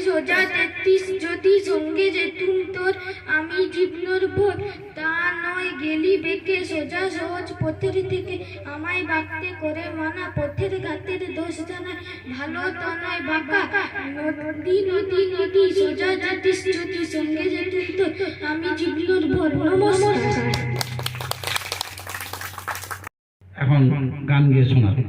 সোজা ৩৩ যদি সঙ্গে যেতুম তোর আমি জীবনোর ভোর তা নয় গেলি বেঁকে সোজা সহজ পথের থেকে আমায় বাঁকতে করে মানা পথের ঘাতের দোষ জানায় ভালো তো নয় বাঁকা নদী নদী নদী সোজা ৩৩ যদি সঙ্গে যেতুম তোর আমি জীবনোর ভোর। নমস্কার। এখন গান গিয়ে শোনাবে।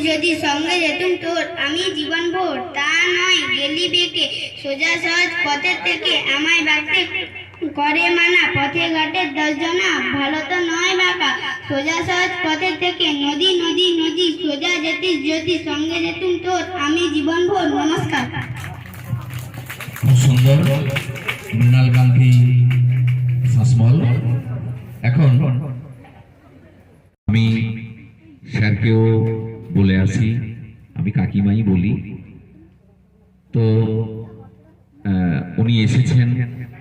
যদি সঙ্গে যেতুম তোর আমি জীবন ভোর তা নয় গেলি বেঁকে সোজা সহজ পথের থেকে আমায় বাঁকতে করে মানা পথে ঘাটের ১০ জনা ভালো তো নয় বাঁকা সোজা সহজ পথের থেকে নদী নদী নদী সোজা যেতিস যদি সঙ্গে যেতুম তোর আমি জীবন ভোর। নমস্কার। খুব সুন্দর মৃণাল গান্ধী শাসমল। এখন আমি স্যারকেও বলে আসি, আমি কাকিমাই বলি। তো উনি এসেছেন,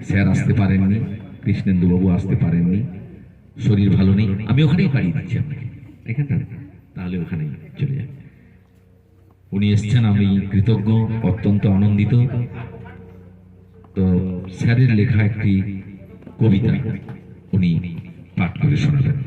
স্যার আসতে পারেননি, কৃষ্ণেন্দুবাবু আসতে পারেননি, শরীর ভালো নেই। আমি ওখানেই পাঠিয়ে দিচ্ছি আপনাকে এখানটা, তাহলে ওখানেই চলে যাবে। উনি এসছেন, আমি কৃতজ্ঞ, অত্যন্ত আনন্দিত। তো স্যারের লেখা একটি কবিতা উনি পাঠ করে শোনাবেন।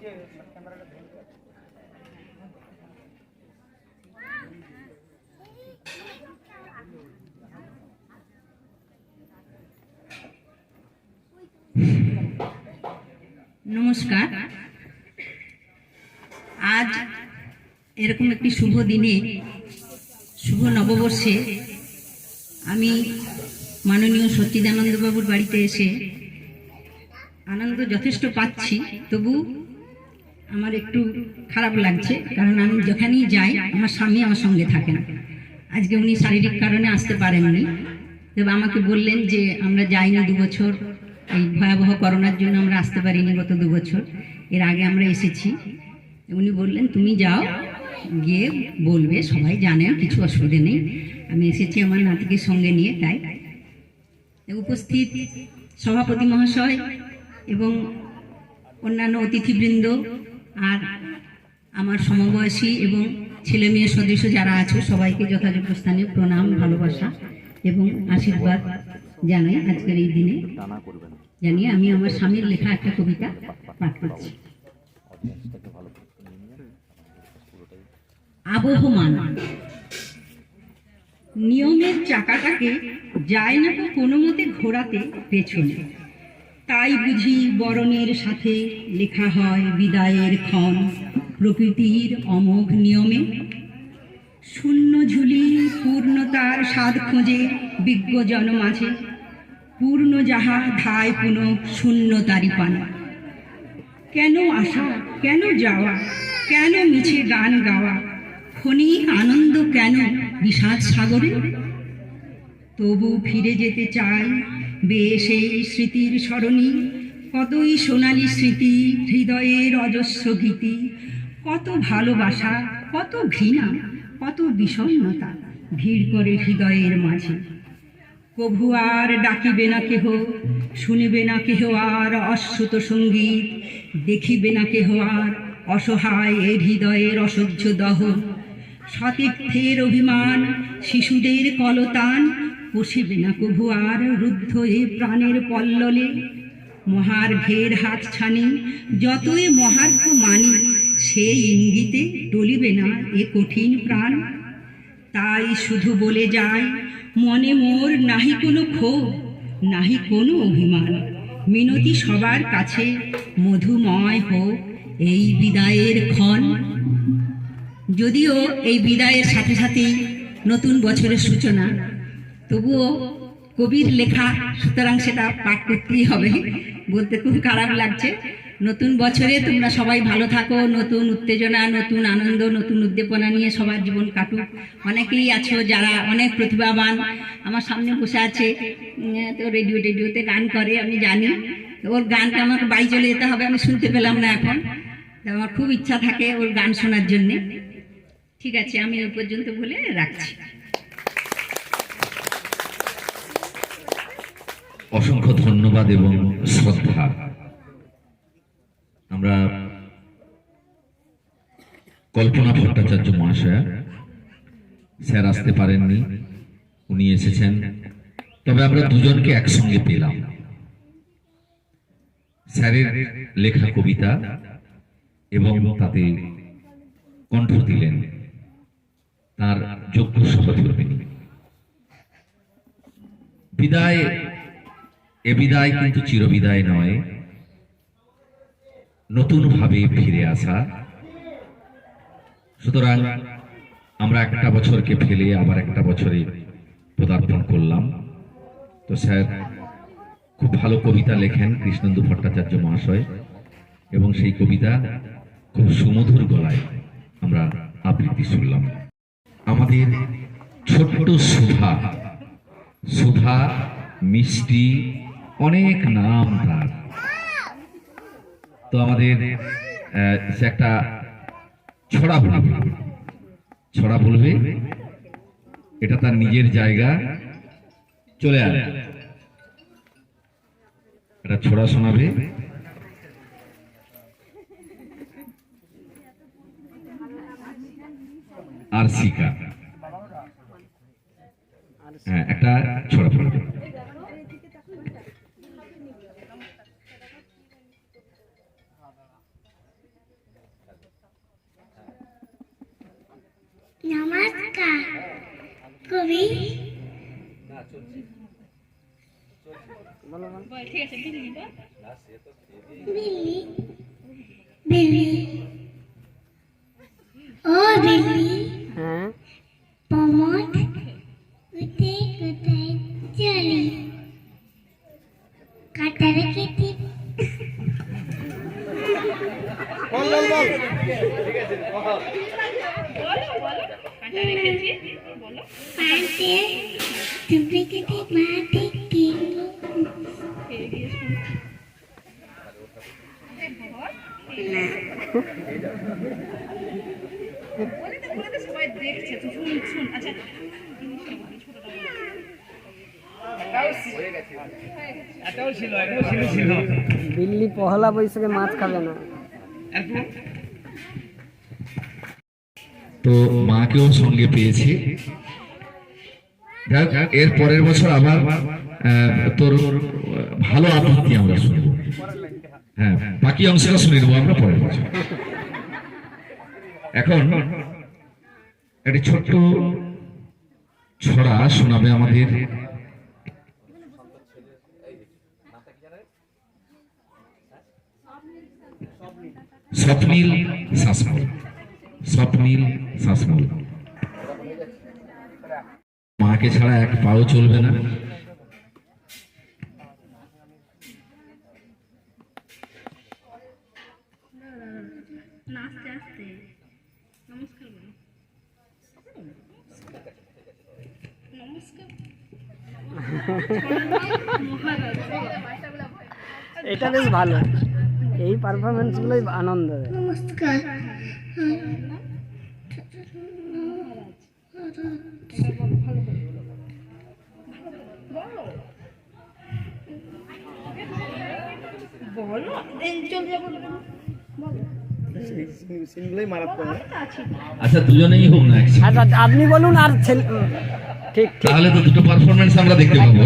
নমস্কার। আজ এরকম একটি শুভ দিনে, শুভ নববর্ষে আমি মাননীয় সচ্চিদানন্দ বাবুর বাড়িতে এসে আনন্দ যথেষ্ট পাচ্ছি, তবু আমার একটু খারাপ লাগছে, কারণ আমি যেখানেই যাই আমার স্বামী আমার সঙ্গে থাকেন। আজকে উনি শারীরিক কারণে আসতে পারেননি, তবে আমাকে বললেন যে আমরা যাইনি 2 বছর, এই ভয়াবহ করোনার জন্য আমরা আসতে পারিনি গত 2 বছর। এর আগে আমরা এসেছি। উনি বললেন তুমি যাও, গিয়ে বলবে, সবাই জানেন, কিছু অসুবিধে নেই। আমি এসেছি আমার নাতিকে সঙ্গে নিয়ে। তাই উপস্থিত সভাপতি মহাশয় এবং অন্যান্য অতিথিবৃন্দ আর আমার সমবয়সী এবং ছেলে মেয়ে সদস্য যারা আছে সবাইকে যথাযোগ্য স্থানে প্রণাম, ভালোবাসা এবং আশীর্বাদ জানাই আজকের এই দিনে। জানিয়ে আমি আমার স্বামীর লেখা একটা কবিতা পাঠ করছি। আবহমান। নিয়মের চাকাটাকে যায় না তো কোনো মতে ঘোরাতে পেছনে, তাই বুঝি বরণের সাথে লেখা হয় বিদায়ের ক্ষণ প্রকৃতির অমোঘ নিয়মে। শূন্য ঝুলি পূর্ণতার স্বাদ খোঁজে বিজ্ঞজন মাঝে, পূর্ণ যাহা ধায় পুনঃ শূন্যতারি পানা। কেন আসা, কেন যাওয়া, কেন মিছে গান গাওয়া, ক্ষণিক আনন্দ কেন বিষাদ সাগরে? তবু ফিরে যেতে চাই বেয়ে সেই স্মৃতির স্মরণী, কতই সোনালী স্মৃতি, হৃদয়ের অজস্র গীতি, কত ভালোবাসা, কত ঘৃণা, কত বিষণ্ণতা ভিড় করে হৃদয়ের মাঝে। কভু আর ডাকিবে না কেহ, শুনিবে না কেহ আর অশ্রুত সঙ্গীত, দেখিবে না কেহ আর অসহায় এ হৃদয়ের অসহ্য দহন। সতীর্থের অভিমান, শিশুদের কলতান, পশিবে না কভু আর রুদ্ধ এ প্রাণের পল্ললে। মহার্ঘের হাত ছানি যতই মহার্ঘ মানি, সেই ইঙ্গিতে টলিবে না এ কঠিন প্রাণ। তাই শুধু বলে যায় মনে মোর নাহি কোনো ক্ষোভ, নাহি কোনো অভিমান, মিনতি সবার কাছে মধুময় হোক এই বিদায়ের ক্ষণ। যদিও এই বিদায়ের সাথে সাথেই নতুন বছরের সূচনা, তবুও কবির লেখা, সুতরাং সেটা পাঠ করতেই হবে। বলতে খুব খারাপ লাগছে। নতুন বছরে তোমরা সবাই ভালো থাকো, নতুন উত্তেজনা, নতুন আনন্দ, নতুন উদ্দীপনা নিয়ে সবার জীবন কাটুক। অনেকেই আছো যারা অনেক প্রতিভাবান, আমার সামনে বসে আছে, তো রেডিওতে গান করে, আমি জানি। ওর গানটা আমাকে বাড়ি চলে যেতে হবে, আমি শুনতে পেলাম না এখন। আমার খুব ইচ্ছা থাকে ওর গান শোনার জন্যে। ঠিক আছে, আমি ওই পর্যন্ত বলে রাখছি। অসংখ্য ধন্যবাদ এবং শ্রদ্ধা। আমরা কল্পনা ভট্টাচার্য মহাশয়া, স্যার আসতে পারেননি, উনি এসেছেন, তবে আমরা দুজনকে একসঙ্গে পেলাম। স্যারের লেখা কবিতা এবং তাতে কণ্ঠ দিলেন তার যোগ্য সহধর্মিনী। বিদায়, এ বিদায় কিন্তু চিরবিদায় নয়, নতুন ভাবে ফিরে আসা। সুতরাং আমরা একটা বছরকে ফেলে আবার একটা বছরে পদার্পণ করলাম। তো স্যার খুব ভালো কবিতা লেখেন কৃষ্ণেন্দু ভট্টাচার্য মহাশয়, এবং সেই কবিতা খুব সুমধুর গলায় আমরা আবৃত্তি শুনলাম। আমাদের ছোট্ট সুধা, সুধা মিষ্টি, অনেক নাম তার। তো আমাদের সে একটা ছড়া বলবে, এটা তার নিজের জায়গা। চলে আয়, একটা ছড়া শোনাবে। আর শিকা, হ্যাঁ, একটা ছড়া পড়বে। কাকা কবি বিল্লি বিল্লি ও বিল্লি হ্যাঁ প্রমোদ কোথায় কোথায় চলি কাটা রেখেছি পাশে তুমি কেটে মাটি কিনবো বিল্লি পহলা বৈশাখে মাছ খাবে না। তো মাকেও সঙ্গে পেয়েছি। যাক, এর পরের বছর আবার তোর ভালো আবৃত্তি আমরা শুনবো। হ্যাঁ, বাকি অংশটা শুনে নেবো আমরা পরের বছর। এখন একটি ছোট্ট ছড়া শোনাবে আমাদের স্বপ্নীল শাসমল। স্বপ্নীল শাসমল। মাকে ছাড়া এক পাও চলবে না। এটা বেশ ভালো, এই পারফরমেন্স গুলোই আনন্দ দেয়। নমস্কার আচ্ছা, দুজনেই হোক না একসাথে। আচ্ছা আপনি বলুন আর ছেলে ঠিক ঠিক তাহলে তো দুটো পারফরমেন্স আমরা দেখতে পাবো।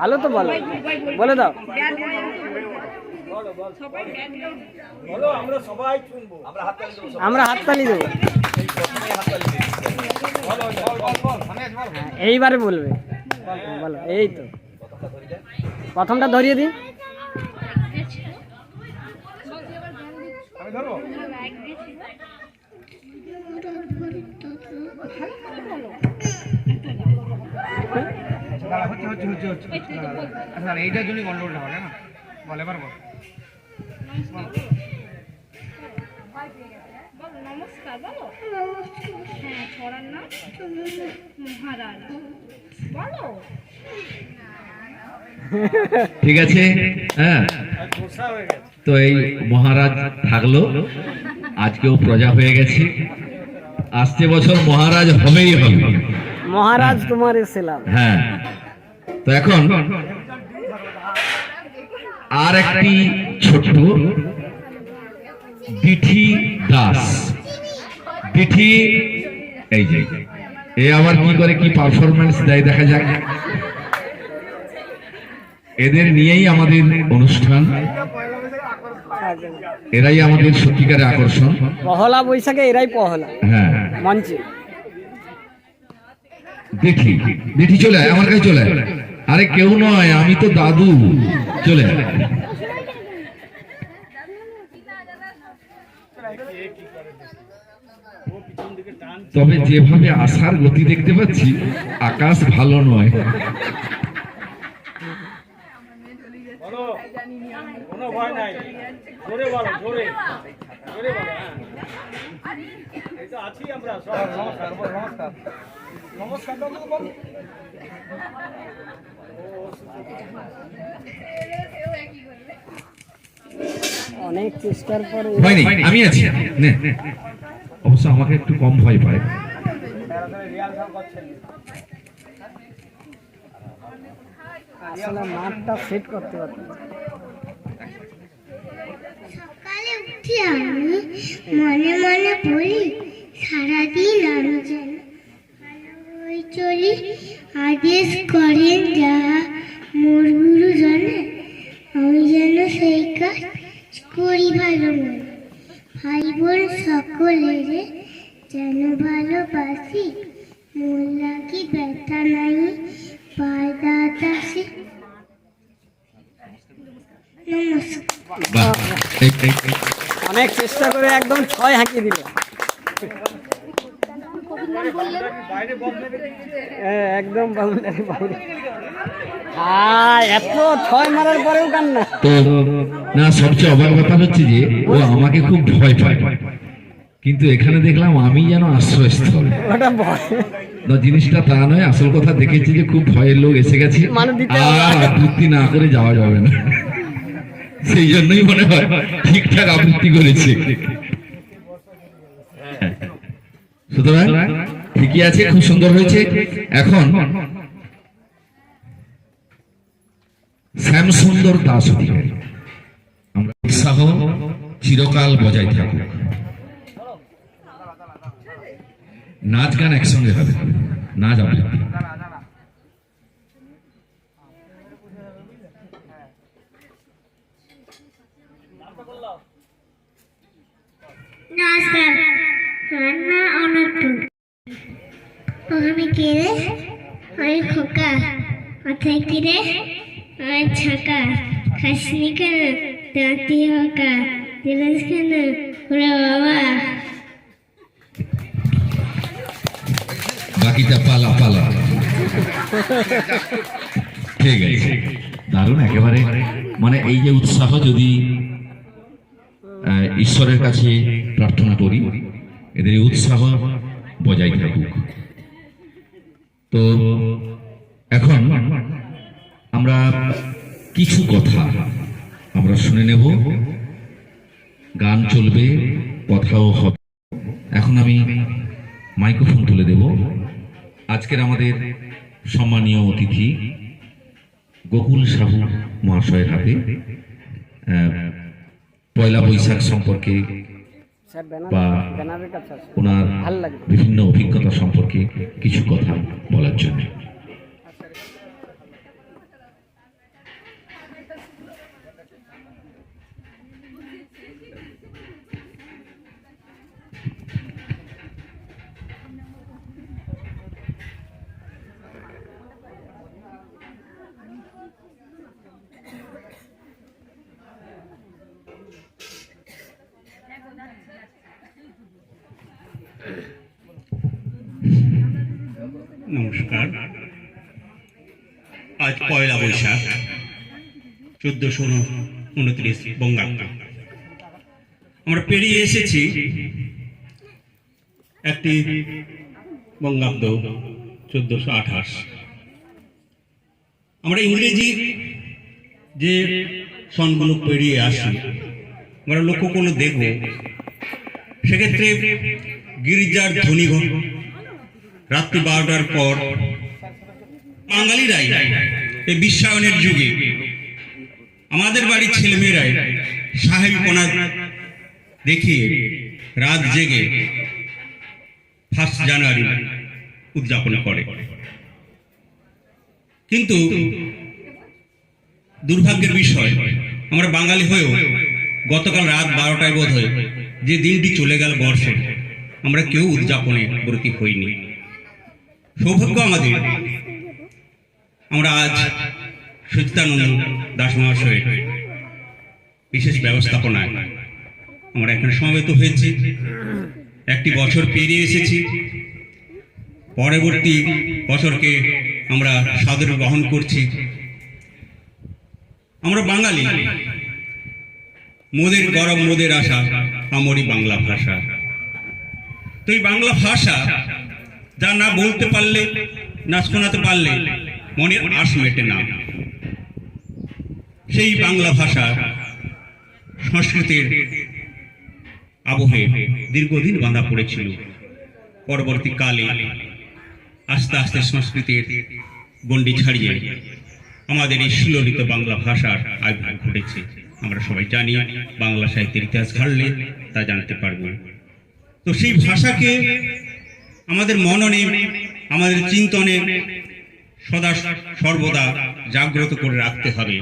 ভালো তো বলো, বলে দাও। আমরা হাততালি দেবো। এইবারে বলবে, বলো। এই তো প্রথমটা ধরিয়ে দিই। এইটার জন্য গন্ডগোলটা হবে না, বলে পারবো। নমস্কার বলো। হ্যাঁ, ছড়ার নাম মহারাজ বলো। ঠিক আছে, হ্যাঁ। তো এই মহারাজ থাকলো, আজকেও প্রজা হয়ে গেছে, আসছে বছর মহারাজ হবেই হবে। মহারাজ তোমার এসেলাম। হ্যাঁ, তো এখন আর একটি ছোট্ট বিঠি দাস। বিঠি, এই যে এ আবার কি করে কি পারফরমেন্স দেয় দেখা যাক। এদের নিয়েই আমাদের অনুষ্ঠান, এরাই আমাদের সত্যিকারের আকর্ষণ। পহলা বৈশাখে এরাই পহলা। হ্যাঁ, মঞ্চে দেখি দেখি চলে আয়, আমার কাছে চলে আয়। আরে কেউ নয়, আমি তো দাদু। চলে আয়। তবে যেভাবে আসার গতি দেখতে পাচ্ছি, আকাশ ভালো নয়। কোনো ভয় নাই, জোরে বলো, জোরে জোরে বলো। এই তো আছি আমরা সব। নমস্কার নমস্কার নমস্কার বলো। অনেক চেষ্টার পরে হয়নি, আমি আছি। নে, অবশ্য আমাকে একটু কম ভয় পায়। আসলে মাঠটা সেট করতে পারতাম। সকালে উঠে আমি মনে মনে পড়ি, সারাদিন আমি যেন ভালোই চলি, আদেশ করেন যাহা মোর গুরুজনে, ভালো মন, ভাই বোন সকলের যেন ভালোবাসি, মন লাগি ব্যথা নাই পায় দাদাসি। নমস্কার। বাহ, অনেক চেষ্টা করে একদম 6 হাঁকিয়ে দিল। বাইরে বদলে একদম বাউন্ডারি বাইরে। এত 6 মারার পরেও কান্না। তো না, সবচেয়ে অবাক ব্যাপার হচ্ছে যে ও আমাকে খুব ভয় পায়, কিন্তু এখানে দেখলাম আমি যেন আশ্রয়স্থল। ওটা ভয়। না, জিনিসটা তা নয়, আসল কথা দেখেছি যে খুব ভয়ের লোক এসে গেছে, মানে দিতে হবে। আর আবৃত্তি না করে যাওয়া যাবে না, সেই জন্যই মনে হয় ঠিকঠাক আবৃত্তি করেছে। সুতরাং ঠিকই আছে, খুব সুন্দর হয়েছে। এখন শ্যামসুন্দর দাস অধিকারী, আমরা উৎসাহ চিরকাল বজায় থাকুক। নাচ গান একসঙ্গে হবে, নাচ আবৃত্তি। নমস্কার, আমার নাম অনন্ত। আমি কে রে? আমি খোকা। কোথায় কি রে? আমি ছাকা। খাসনি কেন? দাঁতি হকা। দিলাস কেন? ওরে বাবা। বাকিটা পালা পালা। ঠিক আছে, দারুণ একেবারে। মানে এই যে উৎসাহ, যদি ঈশ্বরের কাছে প্রার্থনা করি এদের এই উৎসাহ বজায় থাকুক। তো এখন আমরা কিছু কথা আমরা শুনে নেব, গান চলবে, কথাও হবে। এখন আমি মাইক্রোফোন তুলে দেব আজকের আমাদের সম্মানীয় অতিথি গোকুল সাহু মহাশয়ের হাতে। পয়লা বৈশাখ সম্পর্কে স্যার বা ব্যানারের কাছে আছে। ওনার ভালো লাগবে। বিভিন্ন অভিজ্ঞতা সম্পর্কে কিছু কথা বলার জন্য। নমস্কার। আজ পয়লা বৈশাখ 1429 বঙ্গাব্দ। আমরা পেরিয়ে এসেছি একটি বঙ্গাব্দ 1428। আমরা ইংরেজি যে সনগুলো পেরিয়ে আসি, আমরা লক্ষ্য করে দেখব সেক্ষেত্রে গির্জার ধ্বনি রাত্রি 12টার পর বাঙালিরাই এই বিশ্বায়নের যুগে আমাদের বাড়ির ছেলেমেয়েরাই সাহেবপনা দেখিয়ে রাত জেগে 1 জানুয়ারি উদযাপন করে। কিন্তু দুর্ভাগ্যের বিষয়, আমরা বাঙালি হয়েও গতকাল রাত 12টায় বোধ হয় যে দিনটি চলে গেল বর্ষে, আমরা কেউ উদযাপনে ব্রতী হইনি। সৌভাগ্য আমাদের, আমরা আজ সচিদানন্দ দাস মহাশয়ের বিশেষ ব্যবস্থাপনায় আমরা এখানে সমবেত হয়েছি। একটি বছর পেরিয়ে এসেছি, পরবর্তী বছরকে আমরা সাদরে গ্রহণ করছি। আমরা বাঙালি, মোদের গরব মোদের আশা, আমারই বাংলা ভাষা। তো এই বাংলা ভাষা যা না বলতে পারলে, না শোনাতে পারলে মনের আশ মেটে না। সেই বাংলা ভাষা সংস্কৃতের আবহে দীর্ঘদিন বাঁধা পড়েছিল। পরবর্তীকালে আস্তে আস্তে সংস্কৃতের গণ্ডি ছাড়িয়ে আমাদের এই সুললিত বাংলা ভাষার আবির্ভাব ঘটেছে। আমরা সবাই জানি, বাংলা সাহিত্যের ইতিহাস ঘাটলে তা জানতে পারব। তো সেই ভাষাকে আমাদের মননে, আমাদের চিন্তনে সদা সর্বদা জাগ্রত করে রাখতে হবে।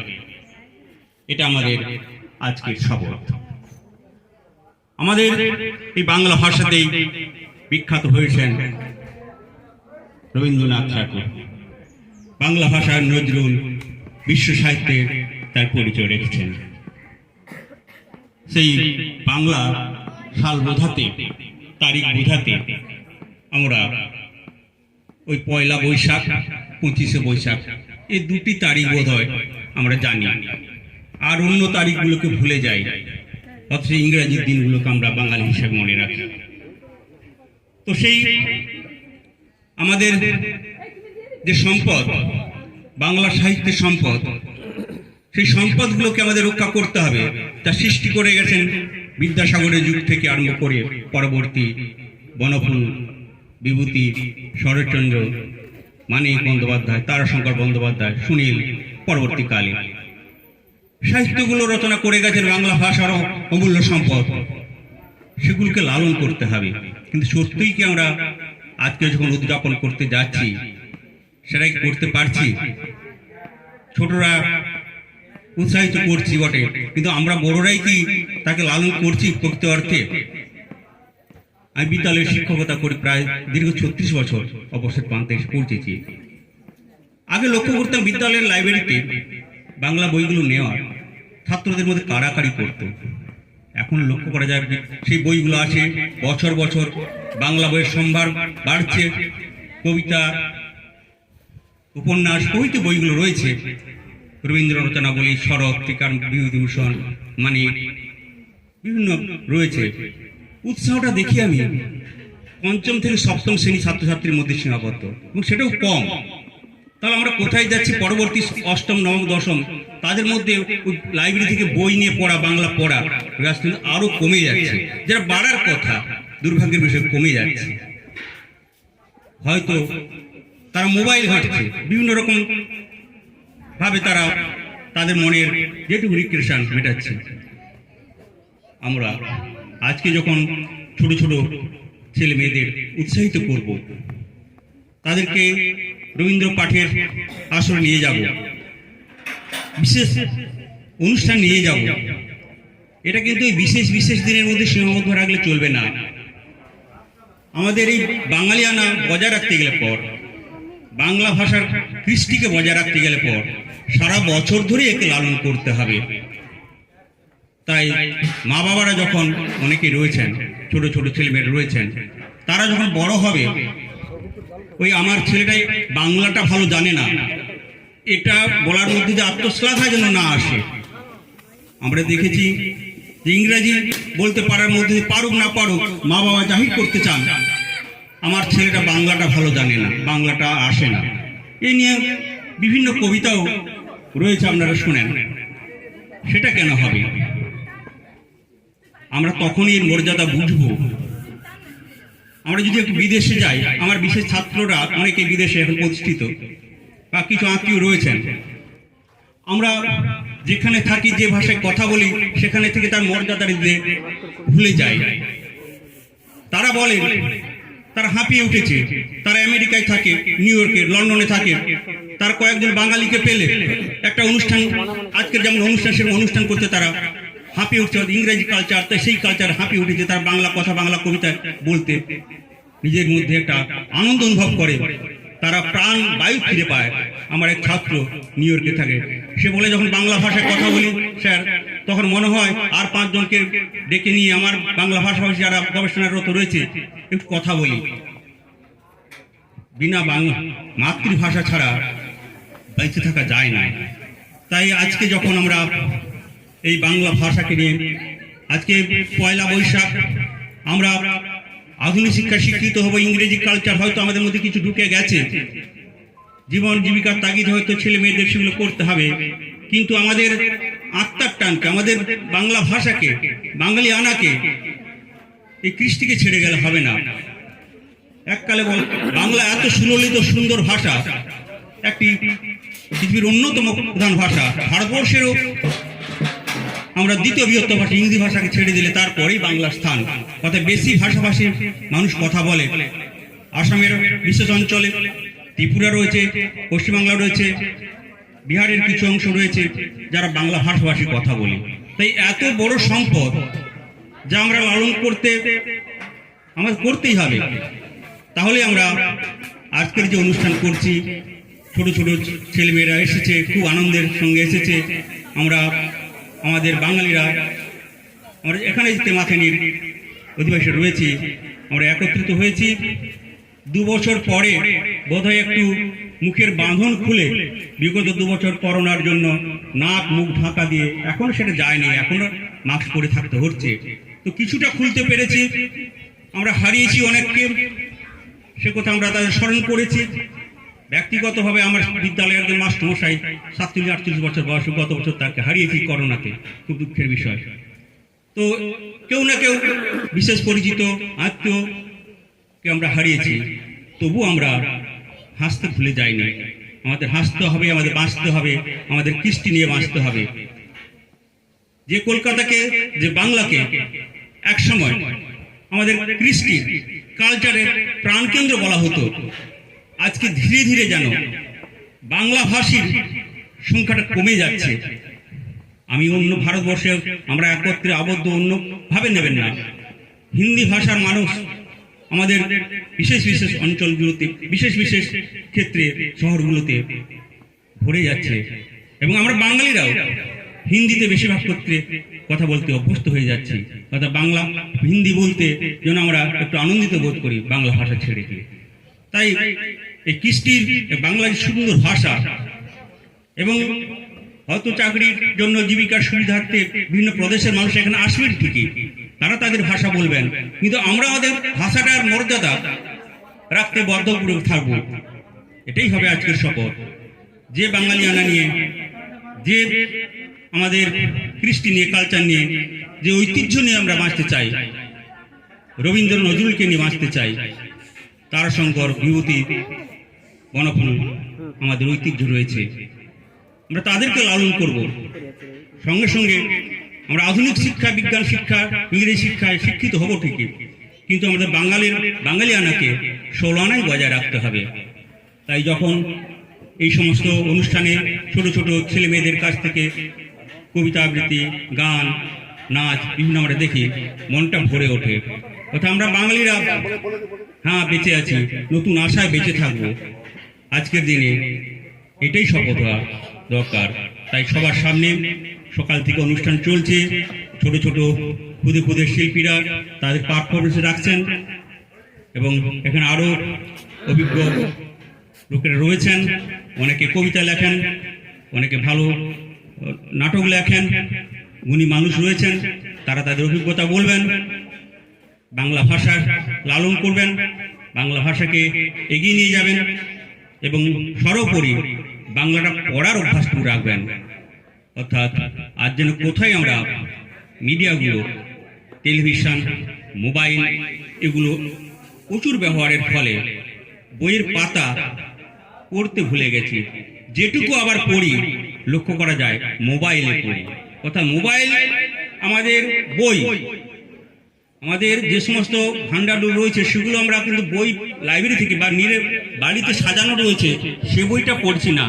এটা আমাদের আজকের শপথ। আমাদের এই বাংলা ভাষাতেই বিখ্যাত হয়েছেন রবীন্দ্রনাথ ঠাকুর। বাংলা ভাষার নজরুল বিশ্ব সাহিত্যে তার পরিচয় রেখেছেন। সেই বাংলা সাল বোঝাতে, তারিখ বোঝাতে আমরা ওই পয়লা বৈশাখ, 25শে বৈশাখ, এই দুটি তারিখ বোধ হয় আমরা জানি, আর অন্য তারিখগুলোকে ভুলে যাই, অথচ ইংরেজির দিনগুলোকে আমরা বাঙালি হিসেবে মনে রাখি। তো সেই আমাদের যে সম্পদ, বাংলা সাহিত্যের সম্পদ, সেই সম্পদগুলোকে আমাদের রক্ষা করতে হবে। তা সৃষ্টি করে গেছেন বিদ্যাসাগরের যুগ থেকে আরম্ভ করে পরবর্তী বনফুল, বিভূতি, শরৎচন্দ্র, মানিক বন্দ্যোপাধ্যায়, তারাশঙ্কর বন্দ্যোপাধ্যায়, সুনীল, পরবর্তীকালে সাহিত্যগুলো রচনা করে গেছেন বাংলা ভাষার অমূল্য সম্পদ। সেগুলোকে লালন করতে হবে। কিন্তু সত্যিই কি আমরা আজকে যখন উদযাপন করতে যাচ্ছি সেটাই করতে পারছি? ছোটরা উৎসাহিত করছি বটে, কিন্তু আমরা বড়রাই কি তাকে লালন করছি প্রকৃত অর্থে? আমি বিদ্যালয়ের শিক্ষকতা করি প্রায় দীর্ঘ 36 বছর, অবসর প্রান্তে এসে পৌঁছেছি। আগে লক্ষ্য করতাম বিদ্যালয়ের লাইব্রেরিতে বাংলা বইগুলো নেওয়া ছাত্রদের মধ্যে কাড়াকাড়ি করত। এখন লক্ষ্য করা যায় সেই বইগুলো আছে, বছর বছর বাংলা বইয়ের সম্ভার বাড়ছে। কবিতা, উপন্যাস, প্রভৃতি বইগুলো রয়েছে। রবীন্দ্র রচনাবলী, শরৎ, টিকার, বিভূতিভূষণ, মানিক, বিভিন্ন রয়েছে। উৎসাহটা দেখি আমি 5ম থেকে 7ম শ্রেণী ছাত্রছাত্রীর মধ্যে সীমাবদ্ধ, এবং সেটাও কম। তাহলে আমরা কোথায় যাচ্ছি? পরবর্তী 8ম, 9ম, 10ম তাদের মধ্যে লাইব্রেরি থেকে বই নিয়ে পড়া, বাংলা পড়া আরো কমে যাচ্ছে। যারা বাড়ার কথা, দুর্ভাগ্যের বিষয় কমে যাচ্ছে। হয়তো তারা মোবাইল ঘাঁটছে, বিভিন্ন রকম ভাবে তারা তাদের মনের যেটুকু রিক্রিয়েশন মেটাচ্ছে। আমরা আজকে যখন ছোট ছোট ছেলে মেয়েদের উৎসাহিত করব, তাদেরকে রবীন্দ্র পাঠের আসরে নিয়ে যাব, বিশেষ অনুষ্ঠান নিয়ে যাব, এটা কিন্তু এই বিশেষ বিশেষ দিনের মধ্যে সীমাবদ্ধ রাখলে চলবে না। আমাদের এই বাঙালিয়ানা বজায় রাখতে গেলে পর, বাংলা ভাষার কৃষ্টিকে বজায় রাখতে গেলে পর সারা বছর ধরে একে লালন করতে হবে। তাই মা বাবারা যখন অনেকে রয়েছেন, ছোট ছোট ছেলেমেয়েরা রয়েছেন, তারা যখন বড় হবে, ওই আমার ছেলেটাই বাংলাটা ভালো জানে না, এটা বলার মধ্যে যে আত্মশ্লাঘা যেন না আসে। আমরা দেখেছি যে ইংরেজি বলতে পারার মধ্যে পারুক না পারুক, মা বাবা জাহির করতে চান আমার ছেলেটা বাংলাটা ভালো জানে না, বাংলাটা আসে না। এ নিয়ে বিভিন্ন কবিতাও রয়েছে, আপনারা শুনেন। সেটা কেন হবে? আমরা তখনই এর মর্যাদা বুঝবো। আমরা যদি একটু বিদেশে যাই, আমার বিশেষ ছাত্ররা অনেকে বিদেশে এখন প্রতিষ্ঠিত বা কিছু আত্মীয় রয়েছেন, আমরা যেখানে থাকি, যে ভাষায় কথা বলি, সেখানে থেকে তার মর্যাদা দিতে ভুলে যাই। তারা বলেন তারা হাঁপিয়ে উঠেছে, তারা আমেরিকায় থাকে, নিউ ইয়র্কে, লন্ডনে থাকে, তার কয়েকজন বাঙালিকে পেলে একটা অনুষ্ঠান, আজকের যেমন অনুষ্ঠান, সেরকম অনুষ্ঠান করতে তারা হাঁপিয়ে উঠছে। ইংরেজি কালচার, তাই সেই কালচার হাঁপিয়ে উঠেছে। তার বাংলা কথা, বাংলা কবিতা বলতে নিজের মধ্যে একটা আনন্দ অনুভব করে, তারা প্রাণ বায়ু ফিরে পায়। আমার এক ছাত্র নিউ ইয়র্কে থাকে, সে বলে যখন বাংলা ভাষায় কথা বলি স্যার, তখন মনে হয় আর 5 জনকে ডেকে নিয়ে আমার বাংলা ভাষাভাষী যারা গবেষণারত রয়েছে একটু কথা বলি। বিনা বাংলা মাতৃভাষা ছাড়া বেঁচে থাকা যায় না। তাই আজকে যখন আমরা এই বাংলা ভাষাকে নিয়ে, আজকে পয়লা বৈশাখ, আমরা আধুনিক শিক্ষা শিক্ষিত হবো, ইংরেজি কালচার হয়তো আমাদের মধ্যে কিছু ঢুকে গেছে, জীবন জীবিকার তাগিদ হয়তো ছেলে মেয়েদের সেগুলো করতে হবে, কিন্তু আমাদের আত্মার টানকে, আমাদের বাংলা ভাষাকে, বাঙালি আনাকে, এই কৃষ্টিকে ছেড়ে গেলে হবে না। এককালে বাংলা এত সুললিত সুন্দর ভাষা, একটি পৃথিবীর অন্যতম প্রধান ভাষা, ভারতবর্ষেরও আমরা দ্বিতীয় বৃহত্তম ভাষা, হিন্দি ভাষাকে ছেড়ে দিলে তারপরেই বাংলার স্থান। অর্থাৎ বেশি ভাষাভাষীর মানুষ কথা বলে। আসামের বিশেষ অঞ্চলে ত্রিপুরা রয়েছে, পশ্চিমবাংলা রয়েছে, বিহারের কিছু অংশ রয়েছে যারা বাংলা ভাষাভাষী কথা বলে। তাই এত বড় সম্পদ যা আমরা লালন করতে আমাদের করতেই হবে। তাহলে আমরা আজকের যে অনুষ্ঠান করছি, ছোট ছোট ছেলেমেয়েরা এসেছে, খুব আনন্দের সঙ্গে এসেছে। আমরা আমাদের বাঙালিরা আমরা এখানে তেমাথানির অধিবাসী রয়েছি, আমরা একত্রিত হয়েছি। 2 বছর পরে বোধহয় একটু মুখের বাঁধন খুলে, বিগত 2 বছর করোনার জন্য নাক মুখ ঢাকা দিয়ে এখন সেটা যায়নি, এখনো মাস্ক পরে থাকতে হচ্ছে। তো কিছুটা খুলতে পেরেছি। আমরা হারিয়েছি অনেককে, সে কথা আমরা তাদের স্মরণ করেছি। ব্যক্তিগতভাবে আমার বিদ্যালয়ের একজন মাস্টারমশাই 47-48 বছর বয়সে গত বছর তাকে হারিয়েছি করোনাতে, খুব দুঃখের বিষয়। তো কেউ না কেউ বিশেষ পরিচিত আত্মীয়কে আমরা হারিয়েছি, তবু আমরা হাসতে ভুলে যাইনি। আমাদের হাসতে হবে, আমাদের বাঁচতে হবে, আমাদের কৃষ্টি নিয়ে বাঁচতে হবে। যে কলকাতাকে, যে বাংলাকে একসময় আমাদের কৃষ্টির কালচারের প্রাণকেন্দ্র বলা হতো, আজকে ধীরে ধীরে যেন বাংলা ভাষীর সংখ্যাটা কমে যাচ্ছে। আমি অন্য ভারতবর্ষে আমরা একত্রে আবদ্ধ অন্যভাবে নেবেন না। হিন্দি ভাষার মানুষ আমাদের বিশেষ বিশেষ অঞ্চলগুলোতে, বিশেষ বিশেষ ক্ষেত্রে শহরগুলোতে ভরে যাচ্ছে, এবং আমরা বাঙালিরাও হিন্দিতে বেশিরভাগ ক্ষেত্রে কথা বলতে অভ্যস্ত হয়ে যাচ্ছি। অর্থাৎ বাংলা হিন্দি বলতে যেন আমরা একটু আনন্দিত বোধ করি বাংলা ভাষা ছেড়ে দিয়ে। তাই এই কৃষ্টির বাংলার সুন্দর ভাষা, এবং হয়তো চাকরির জন্য জীবিকার সুবিধার্থে বিভিন্ন প্রদেশের মানুষ এখানে আসবেন ঠিকই, তারা তাদের ভাষা বলবেন, কিন্তু আমরা আমাদের ভাষাটার মর্যাদা রাখতে বদ্ধপূর্বক থাকবো। এটাই হবে আজকের শপথ। যে বাঙালিয়ানা নিয়ে, যে আমাদের কৃষ্টি নিয়ে, কালচার নিয়ে, যে ঐতিহ্য নিয়ে আমরা বাঁচতে চাই, রবীন্দ্র নজরুলকে নিয়ে বাঁচতে চাই, তারাশঙ্কর, বিভূতি, বনফুল আমাদের ঐতিহ্য রয়েছে, আমরা তাদেরকে লালন করব। সঙ্গে সঙ্গে আমরা আধুনিক শিক্ষা, বিজ্ঞান শিক্ষা, ইংরেজি শিক্ষায় শিক্ষিত হব ঠিকই, কিন্তু আমাদের বাঙালিয়ানাকে 16 আনাই বজায় রাখতে হবে। তাই যখন এই সমস্ত অনুষ্ঠানে ছোট ছোট ছেলে মেয়েদের কাছ থেকে কবিতা আবৃত্তি, গান, নাচ বিভিন্ন আমরা দেখি, মনটা ভরে ওঠে। অর্থাৎ আমরা বাঙালিরা হ্যাঁ বেঁচে আছি, নতুন আশায় বেঁচে থাকবো। আজকের দিনে এটাই শপথ হওয়া দরকার। তাই সবার সামনে সকাল থেকে অনুষ্ঠান চলছে, ছোট ছোট ক্ষুদে ক্ষুদে শিল্পীরা তাদের পারফরমেন্স রাখছেন, এবং এখানে আরো অভিজ্ঞ লোকেরা রয়েছেন, অনেকে কবিতা লেখেন, অনেকে ভালো নাটক লেখেন, গুণী মানুষ রয়েছেন, তারা তাদের অভিজ্ঞতা বলবেন, বাংলা ভাষা লালন করবেন, বাংলা ভাষাকে এগিয়ে নিয়ে যাবেন, এবং সর্বোপরি বাংলাটা পড়ার অভ্যাসটুকু রাখবেন। অর্থাৎ আজ যেন কোথায় আমরা মিডিয়াগুলো, টেলিভিশন, মোবাইল এগুলো প্রচুর ব্যবহারের ফলে বইয়ের পাতা পড়তে ভুলে গেছি। যেটুকু আবার পড়ি লক্ষ্য করা যায় মোবাইলে পড়ি। অর্থাৎ মোবাইল আমাদের বই, আমাদের যে সমস্ত ভান্ডার রয়েছে সেগুলো আমরা কিন্তু বই লাইব্রেরি থেকে বা নিজের বাড়িতে সাজানো রয়েছে, সে বইটা পড়ছি না,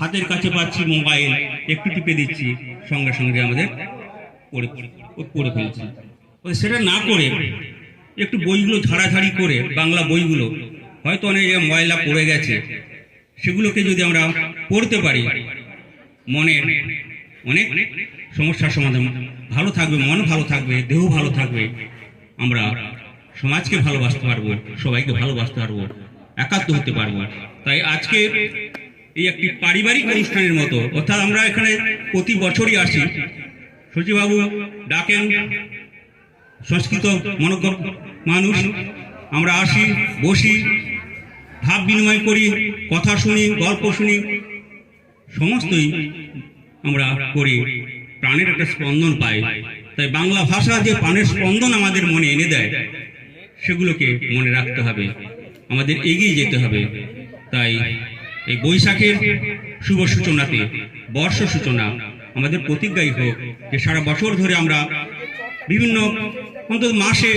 হাতের কাছে পাচ্ছি মোবাইল, একটু টিপে দিচ্ছি, সঙ্গে সঙ্গে আমাদের পড়ে ফেলছি। সেটা না করে একটু বইগুলো ঝাড়াঝাড়ি করে, বাংলা বইগুলো হয়তো অনেক ময়লা পড়ে গেছে, সেগুলোকে যদি আমরা পড়তে পারি, মনের অনেক সমস্যার সমাধান ভালো থাকবে, মন ভালো থাকবে, দেহ ভালো থাকবে, আমরা সমাজকে ভালোবাসতে পারবো, সবাইকে ভালোবাসতে পারবো, একাত্ম হতে পারবো। তাই আজকে এই একটি পারিবারিক অনুষ্ঠানের মতো, অর্থাৎ আমরা এখানে প্রতি বছরই আসি, সচিবাবু ডাকেন, সংস্কৃত মনোজ্ঞ মানুষ, আমরা আসি, বসি, ভাব বিনিময় করি, কথা শুনি, গল্প শুনি, সমস্তই আমরা করি, প্রাণের একটা স্পন্দন পাই। তাই বাংলা ভাষা যে প্রাণের স্পন্দন আমাদের মনে এনে দেয়, সেগুলোকে মনে রাখতে হবে, আমাদের এগিয়ে যেতে হবে। তাই এই বৈশাখের শুভ সূচনাতে, বর্ষ সূচনা, আমাদের প্রতিজ্ঞাই হোক যে সারা বছর ধরে আমরা বিভিন্ন অন্তত মাসে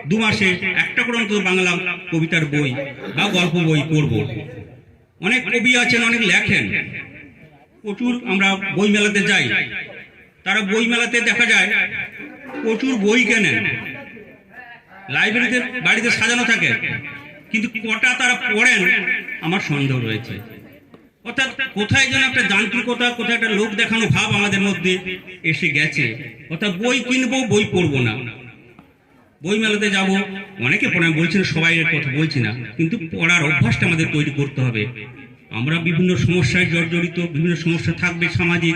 2 মাসে একটা করে অন্তত বাংলা কবিতার বই বা গল্প বই পড়ব। অনেক কবি আছেন, অনেক লেখেন, প্রচুর আমরা বই মেলাতে যাই, তারা বই মেলাতে দেখা যায় প্রচুর বই কেনেন, লাইব্রেরিতে বাড়িতে সাজানো থাকে, কিন্তু কটা তারা পড়েন আমার সন্দেহ রয়েছে। অর্থাৎ কোথায় যেন একটা যান্ত্রিকতা, কোথায় একটা লোক দেখানো ভাব আমাদের মধ্যে এসে গেছে। অর্থাৎ বই কিনবো, বই পড়বো না, বই মেলাতে যাব, অনেকে পড়ে, বলছি না সবাই এর কথা বলছি না, কিন্তু পড়ার অভ্যাসটা আমাদের তৈরি করতে হবে। আমরা বিভিন্ন সমস্যায় জর্জরিত, বিভিন্ন সমস্যা থাকবে, সামাজিক,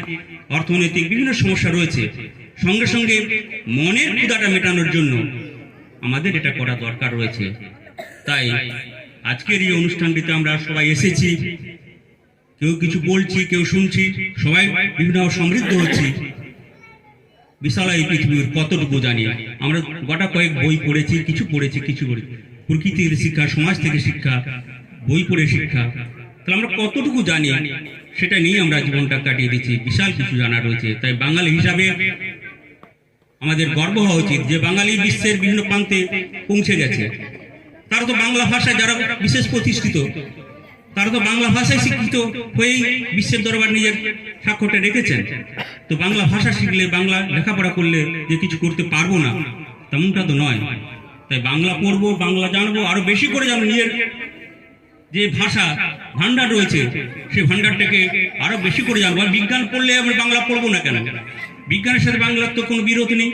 অর্থনৈতিক বিভিন্ন সমস্যা রয়েছে। সঙ্গে সঙ্গে মনের ক্ষুধাটা মেটানোর জন্য আমাদের এটা করা দরকার রয়েছে। তাই আজকের এই অনুষ্ঠানটিতে আমরা সবাই এসেছি, কেউ কিছু বলছি, কেউ শুনছি, সবাই বিভিন্ন সমৃদ্ধ হচ্ছি। বিশাল এই পৃথিবীর কতটুকু জানি আমরা, গোটা কয়েক বই পড়েছি, কিছু পড়েছি, কিছু পড়েছি, প্রকৃতির শিক্ষা, সমাজ থেকে শিক্ষা, বই পড়ে শিক্ষা, তাহলে আমরা কতটুকু জানি সেটা নিয়ে আমরা জীবনটা কাটিয়ে দিচ্ছি। বিশাল কিছু জানা রয়েছে। তাই বাঙালি হিসাবে আমাদের গর্ব হওয়া উচিত যে বাঙালি বিশ্বের বিভিন্ন প্রান্তে পৌঁছে গেছে। তারা তো বাংলা ভাষায় যারা বিশেষ প্রতিষ্ঠিত, তারা তো বাংলা ভাষায় শিক্ষিত হয়েই বিশ্বের দরবার নিজের স্বাক্ষরটা রেখেছেন। তো বাংলা ভাষা শিখলে, বাংলা লেখাপড়া করলে যে কিছু করতে পারবো না তেমনটা তো নয়। তাই বাংলা পড়বো, বাংলা জানবো, আরো বেশি করে জানবো। নিজের যে ভাষা ভান্ডার রয়েছে সেই ভান্ডারটাকে আরো বেশি করে জানবো। বিজ্ঞান পড়লে আমরা বাংলা পড়বো না কেন? বিজ্ঞানের সাথে বাংলার তো কোনো বিরোধ নেই।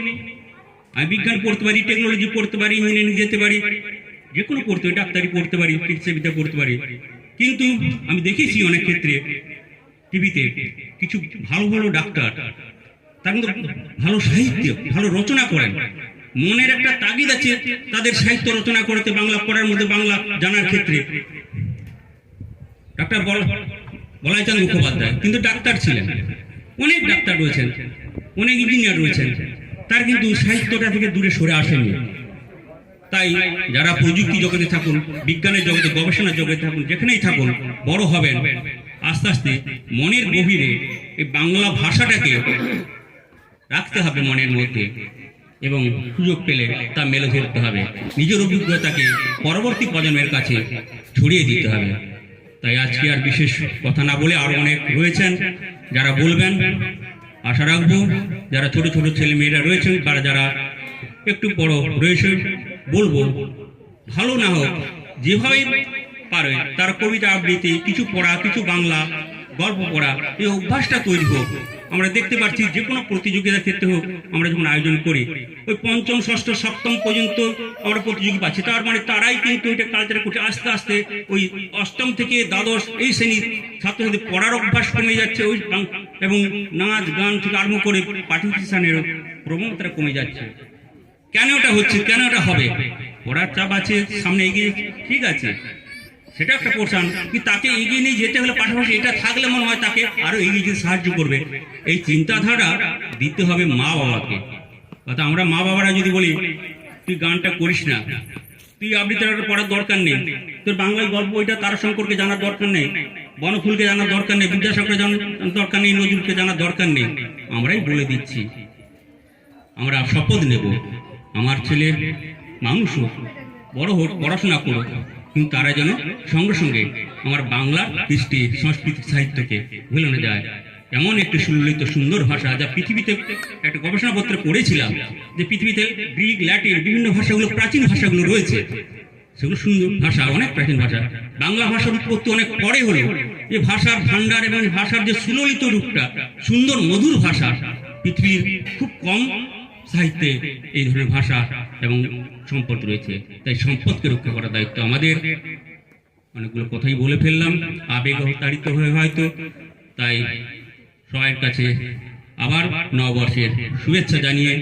আমি বিজ্ঞান পড়তে পারি, টেকনোলজি পড়তে পারি, ইঞ্জিনিয়ারিং যেতে পারি, যে কোনো পড়তে পারি, ডাক্তারি পড়তে পারি, চিকিৎসাবিদ্যা পড়তে পারি। কিন্তু আমি দেখেছি অনেক ক্ষেত্রে টিভিতে কিছু ভালো ভালো ডাক্তার, তারা কিন্তু ভালো সাহিত্য, ভালো রচনা করেন। মনের একটা তাগিদ আছে তাদের সাহিত্য রচনা করতে, বাংলা পড়ার মধ্যে, বাংলা জানার ক্ষেত্রে। ডাক্তার বলাইচাঁদ মুখোপাধ্যায় কিন্তু ডাক্তার ছিলেন, অনেক ডাক্তার রয়েছেন, অনেক ইঞ্জিনিয়ার রয়েছেন, তার কিন্তু সাহিত্যটা থেকে দূরে সরে আসেনি। তাই যারা প্রযুক্তি জগতে থাকুন, বিজ্ঞানের জগতে, গবেষণার জগতে থাকুন, যেখানেই থাকুন, বড় হবেন, আস্তে আস্তে মনের গভীরে এই বাংলা ভাষাটাকে রাখতে হবে মনের মধ্যে, এবং সুযোগ পেলে তা মেলে ধরতে হবে। নিজের অভিজ্ঞতাকে পরবর্তী প্রজন্মের কাছে ছড়িয়ে দিতে হবে। তাই আজকে আর বিশেষ কথা না বলে, আরো অনেক রয়েছেন যারা বলবেন, আশা রাখবো যারা ছোট ছোট ছেলে মেয়েরা রয়েছেন বা যারা একটু বড় রয়েছে, বলবো ভালো না হোক, যেভাবে পারে তার কবিতা আবৃত্তি, কিছু পড়া, কিছু বাংলা গল্প পড়া, এই অভ্যাসটা তৈরি হোক। আমরা দেখতে পাচ্ছি যে কোনো প্রতিযোগিতার ক্ষেত্রে হোক, আমরা যখন আয়োজন করি ওই পঞ্চম, ষষ্ঠ, সপ্তম পর্যন্ত আমরা প্রতিযোগী পাচ্ছি। তার মানে তারাই কিন্তু এটা কালচার করছে। আস্তে আস্তে ওই অষ্টম থেকে দ্বাদশ এই শ্রেণীর ছাত্রছাত্রী পড়ার অভ্যাস কমে যাচ্ছে, ওই এবং নাচ গান থেকে আরম্ভ করে পার্টিসিপেশনের প্রবণতা কমে যাচ্ছে। কেন এটা হচ্ছে, কেন এটা হবে? পড়ার চাপ আছে, সামনে এগিয়ে, ঠিক আছে, সেটা একটা পোর্শন, কিন্তু তাকে এগিয়ে নিয়ে যেতে হলে পাশাপাশি এটা থাকলে মনে হয় তাকে আরো এগিয়ে যেতে সাহায্য করবে। এই চিন্তাধারা দিতে হবে মা বাবাকে। অর্থাৎ আমরা মা বাবারা যদি বলি তুই গানটা করিস না, তুই আবৃত্তিটা পড়ার দরকার নেই, তোর বাংলায় গল্প ওইটা তারাশঙ্করকে জানার দরকার নেই, বনফুলকে জানার দরকার নেই, বিদ্যাসাগরকে জানার দরকার নেই, নজরুলকে জানার দরকার নেই, আমরাই বলে দিচ্ছি। আমরা শপথ নেব আমার ছেলের মানুষ হোক, বড় হোক, পড়াশোনা করুক, কিন্তু তারা যেন সঙ্গে সঙ্গে আমার বাংলার কৃষ্টি, সংস্কৃতি, সাহিত্যকে ভুলে না যায়। এমন একটি সুললিত সুন্দর ভাষা, যা পৃথিবীতে একটা গবেষণাপত্রে পড়েছিলাম যে পৃথিবীতে গ্রিক, ল্যাটিন বিভিন্ন ভাষাগুলো, প্রাচীন ভাষাগুলো রয়েছে, সেগুলো সুন্দর ভাষা, অনেক প্রাচীন ভাষা। বাংলা ভাষার উৎপত্তি অনেক পরে হলো। এই ভাষার ভান্ডার এবং ভাষার যে সুললিত রূপটা, সুন্দর মধুর ভাষা, পৃথিবীর খুব কম সাহিত্যে এই ধরনের ভাষা এবং সম্পদ রয়েছে। তাই সম্পদকে রক্ষা করার দায়িত্ব আমাদের। অনেকগুলো কথাই বলে ফেললাম, আবেগ তাড়িত হয়ে হয়তো। তাই সবার কাছে আবার নববর্ষের শুভেচ্ছা জানিয়ে,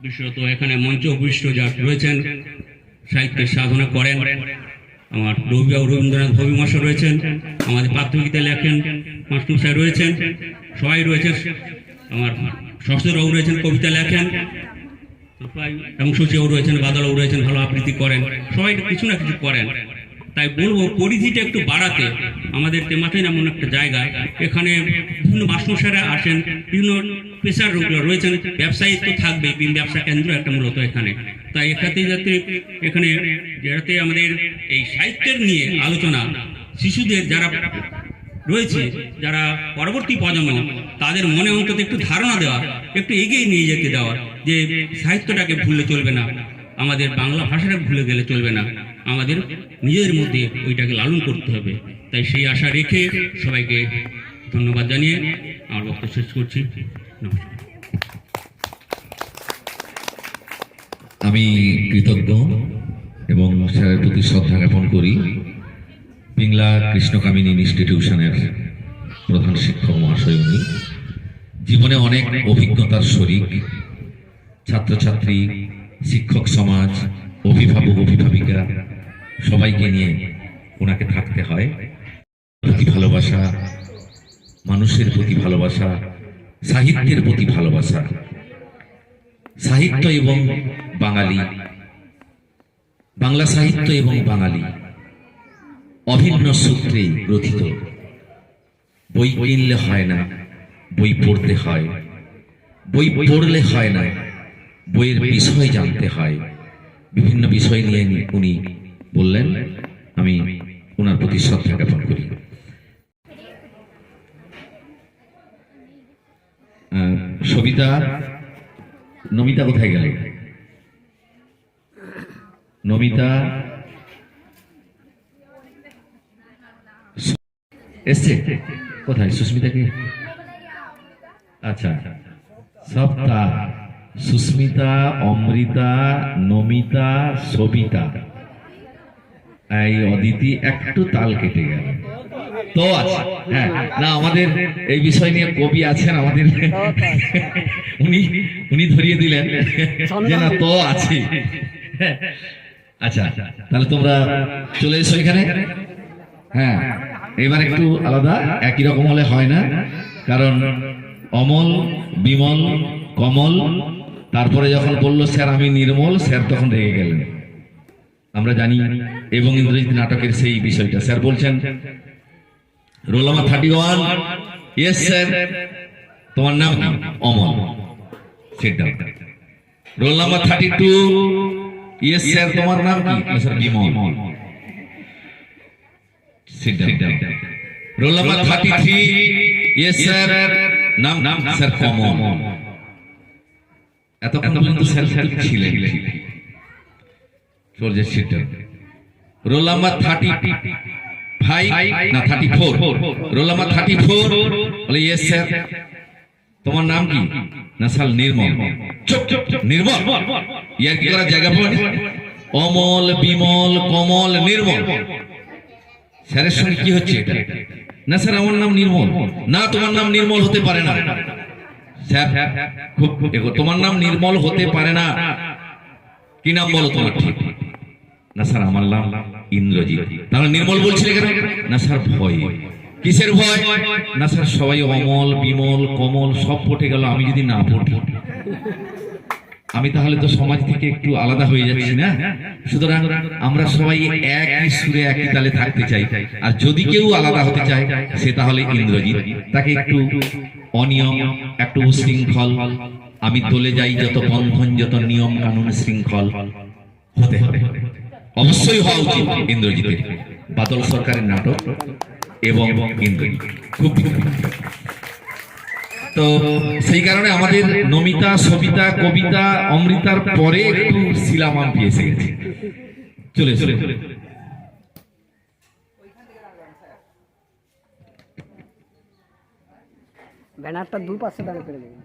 বিশেষত এখানে মঞ্চ উপবিষ্ট যারা রয়েছেন, সাহিত্যের সাধনা করেন, আমার রবিবাবু রবীন্দ্রনাথ ভবি মশাই রয়েছেন, আমাদের প্রাথমিকতা লেখেন মাস্টুর সাহেব রয়েছেন, সবাই রয়েছেন, আমার ষষ্ঠবাবু রয়েছেন, কবিতা লেখেন, এবং সচিবাবু রয়েছেন, বাদলবাবু রয়েছেন, ভালো আবৃত্তি করেন, সবাই কিছু না কিছু করেন। তাই বলবো পরিধিটা একটু বাড়াতে। আমাদের তেমাথায় এমন একটা জায়গা, এখানে বিভিন্ন মাস্টাররা আসেন, বিভিন্ন পেশার লোকরা রয়েছেন, ব্যবসায়ী তো থাকবে, ব্যবসা কেন্দ্র একটা মূলত এখানে। তাই এখানে যাতে আমাদের এই সাহিত্যের নিয়ে আলোচনা, শিশুদের যারা রয়েছে, যারা পরবর্তী প্রজন্ম, তাদের মনে অন্তত একটু ধারণা দেওয়া, একটু এগিয়ে নিয়ে যেতে দেওয়া, যে সাহিত্যটাকে ভুললে চলবে না, আমাদের বাংলা ভাষাটা ভুলে গেলে চলবে না, আমাদের নিজেদের মধ্যে ওইটাকে লালন করতে হবে। তাই সেই আশা রেখে সবাইকে ধন্যবাদ জানিয়ে আমার বক্তব্য শেষ করছি। নমস্কার। আমি কৃতজ্ঞ এবং স্যারের প্রতি শ্রদ্ধা জ্ঞাপন করি। পিংলা কৃষ্ণকামিনী ইনস্টিটিউশনের প্রধান শিক্ষক মহাশয়, উনি জীবনে অনেক অভিজ্ঞতার শরিক। ছাত্রছাত্রী, শিক্ষক সমাজ, অভিভাবক অভিভাবিকা সবাইকে নিয়ে ওনাকে থাকতে হয়। প্রতি ভালোবাসা, মানুষের প্রতি ভালোবাসা, সাহিত্যের প্রতি ভালোবাসা, সাহিত্য এবং বাঙালি, বাংলা সাহিত্য এবং বাঙালি অভিন্ন সূত্রে গ্রথিত। বই কিনলে হয় না, বই পড়তে হয়। বই পড়লে হয় না, বইয়ের বিষয় জানতে হয়। বিভিন্ন বিষয় নিয়ে উনি বললেন, আমি ওনার প্রতি শ্রদ্ধা জ্ঞাপন করি। সবিতা, নমিতা কোথায় গেল? নমিতা এসছে কোথায়? সুস্মিতাকে? আচ্ছা, সপ্তা, সুস্মিতা, অমৃতা, নমিতা, সবিতা, এই অদিতি একটু তাল কেটে গেল। তো আছে, হ্যাঁ, না আমাদের এই বিষয় নিয়ে কবি আছেন আমাদের, উনি ধরিয়ে দিলেন যে না তো আছে। আচ্ছা, তাহলে তোমরা চলে এসো এখানে। হ্যাঁ, এবার একটু আলাদা, একই রকম হলে হয় না, কারণ অমল, বিমল, কমল, তারপরে যখন বললো স্যার আমি নির্মল, স্যার তখন রেগে গেলেন। আমরা জানি এবং ইন্দ্রজিৎ নাটকের সেই বিষয়টা। স্যার বলছেন রোল নাম্বার 31, ইয়েস স্যার, তোমার নাম কি? Amal, sit down. Roll number 32, yes sir, তোমার নাম কি? Sir Bimal, sit down. Roll number 33, yes sir, নাম স্যার কমল। এতক্ষণ পর্যন্ত স্যার ছিলেন। Sit down. রোল নাম্বার 35 না 34, রোল নাম্বার 34, বলে ইয়েস স্যার, তোমার নাম কি? না স্যার নির্মল। চুপ চুপ, নির্মল ইয়ার কি করার জায়গা পাওনি? অমল, বিমল, কমল, নির্মল। স্যারের সঙ্গে কি হচ্ছে এটা? না স্যার আমার নাম নির্মল। না, তোমার নাম নির্মল হতে পারে না স্যার। খুব দেখো, তোমার নাম নির্মল হতে পারে না। কি নাম বলো তোমার? ঠিক না স্যার, আমার নাম ইন্দ্রজিৎ। তাহলে নির্মল বলছিলে কেন? না স্যার ভয়। কিসের ভয়? না স্যার সবাই অমল, বিমল, কমল সব পটে গেল, আমি যদি না পড়ি আমি তাহলে তো সমাজ থেকে একটু আলাদা হয়ে যাচ্ছি না। সুতরাং আমরা সবাই একই সুরে একই তালে থাকতে চাই। আর যদি কেউ আলাদা হতে চায় সে তাহলে ইন্দ্রজিৎ। তাকে একটু অনিয়ম, একটু উশৃঙ্খল, আমি দলে যাই যত বন্ধন, যত নিয়ম কানুন শৃঙ্খল হতে হবে। অবশ্যই হওয়া উচিত ইন্দ্রজিতের। বাদল সরকারের নাটক এবং ইন্দ্রজিৎ খুব, তো সেই কারণে আমাদের নমিতা, সবিতা, কবিতা, অমৃতার পরে একটু শিলামাম্পি এসে গেছে। চলে চলে ব্যানারটা দুপাশে দাঁড়িয়ে করে দেবেন।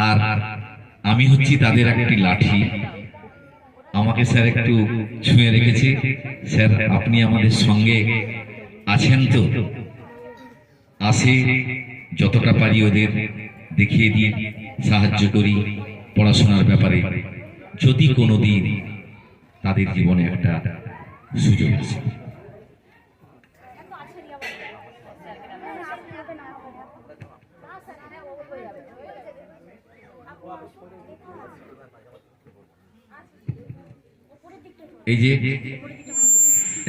আর আমি হচ্ছি তাদের একটি লাঠি। আমাকে স্যার একটু ছুঁয়ে রেখেছে। স্যার আপনি আমাদের সঙ্গে আছেন তো? আসে, যতটা পারি ওদের দেখিয়ে দিই, সাহায্য করি পড়াশোনার ব্যাপারে, যদি কোনোদিন তাদের জীবনে একটা সুযোগ আসে। এই যে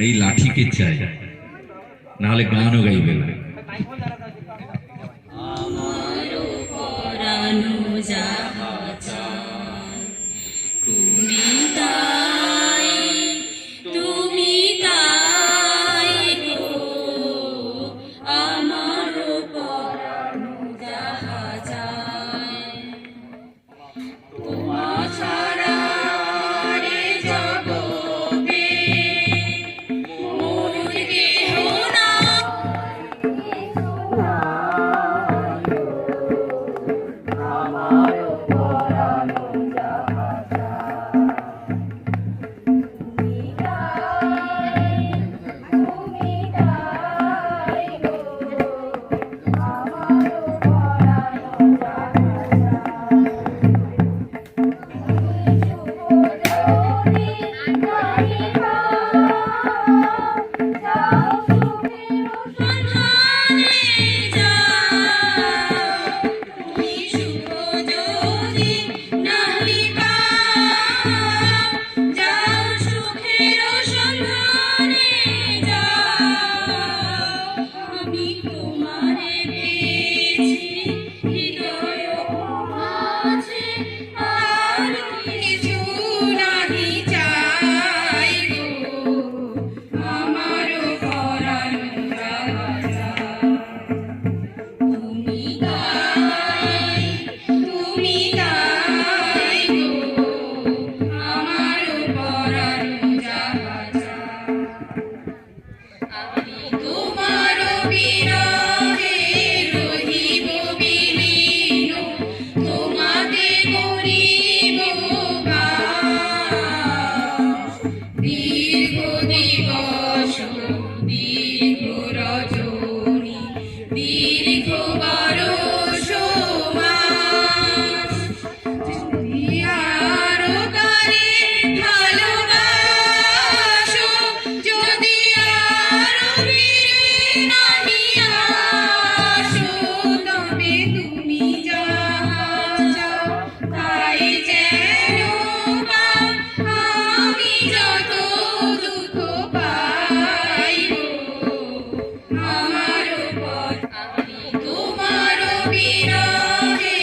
এই লাঠিকে চাই, না হলে গানও গাইবে না। দিবস দীর্ঘ রজনী দীর্ঘ বরষ মাস আরো তারে ভালোবাসো যদি আরো ফিরে নাহি আসো তবে তুমি যাহা চাও তাই যেন পাও আমি যত দুঃখ পাইব আমার পর আমি তোমার বিরহে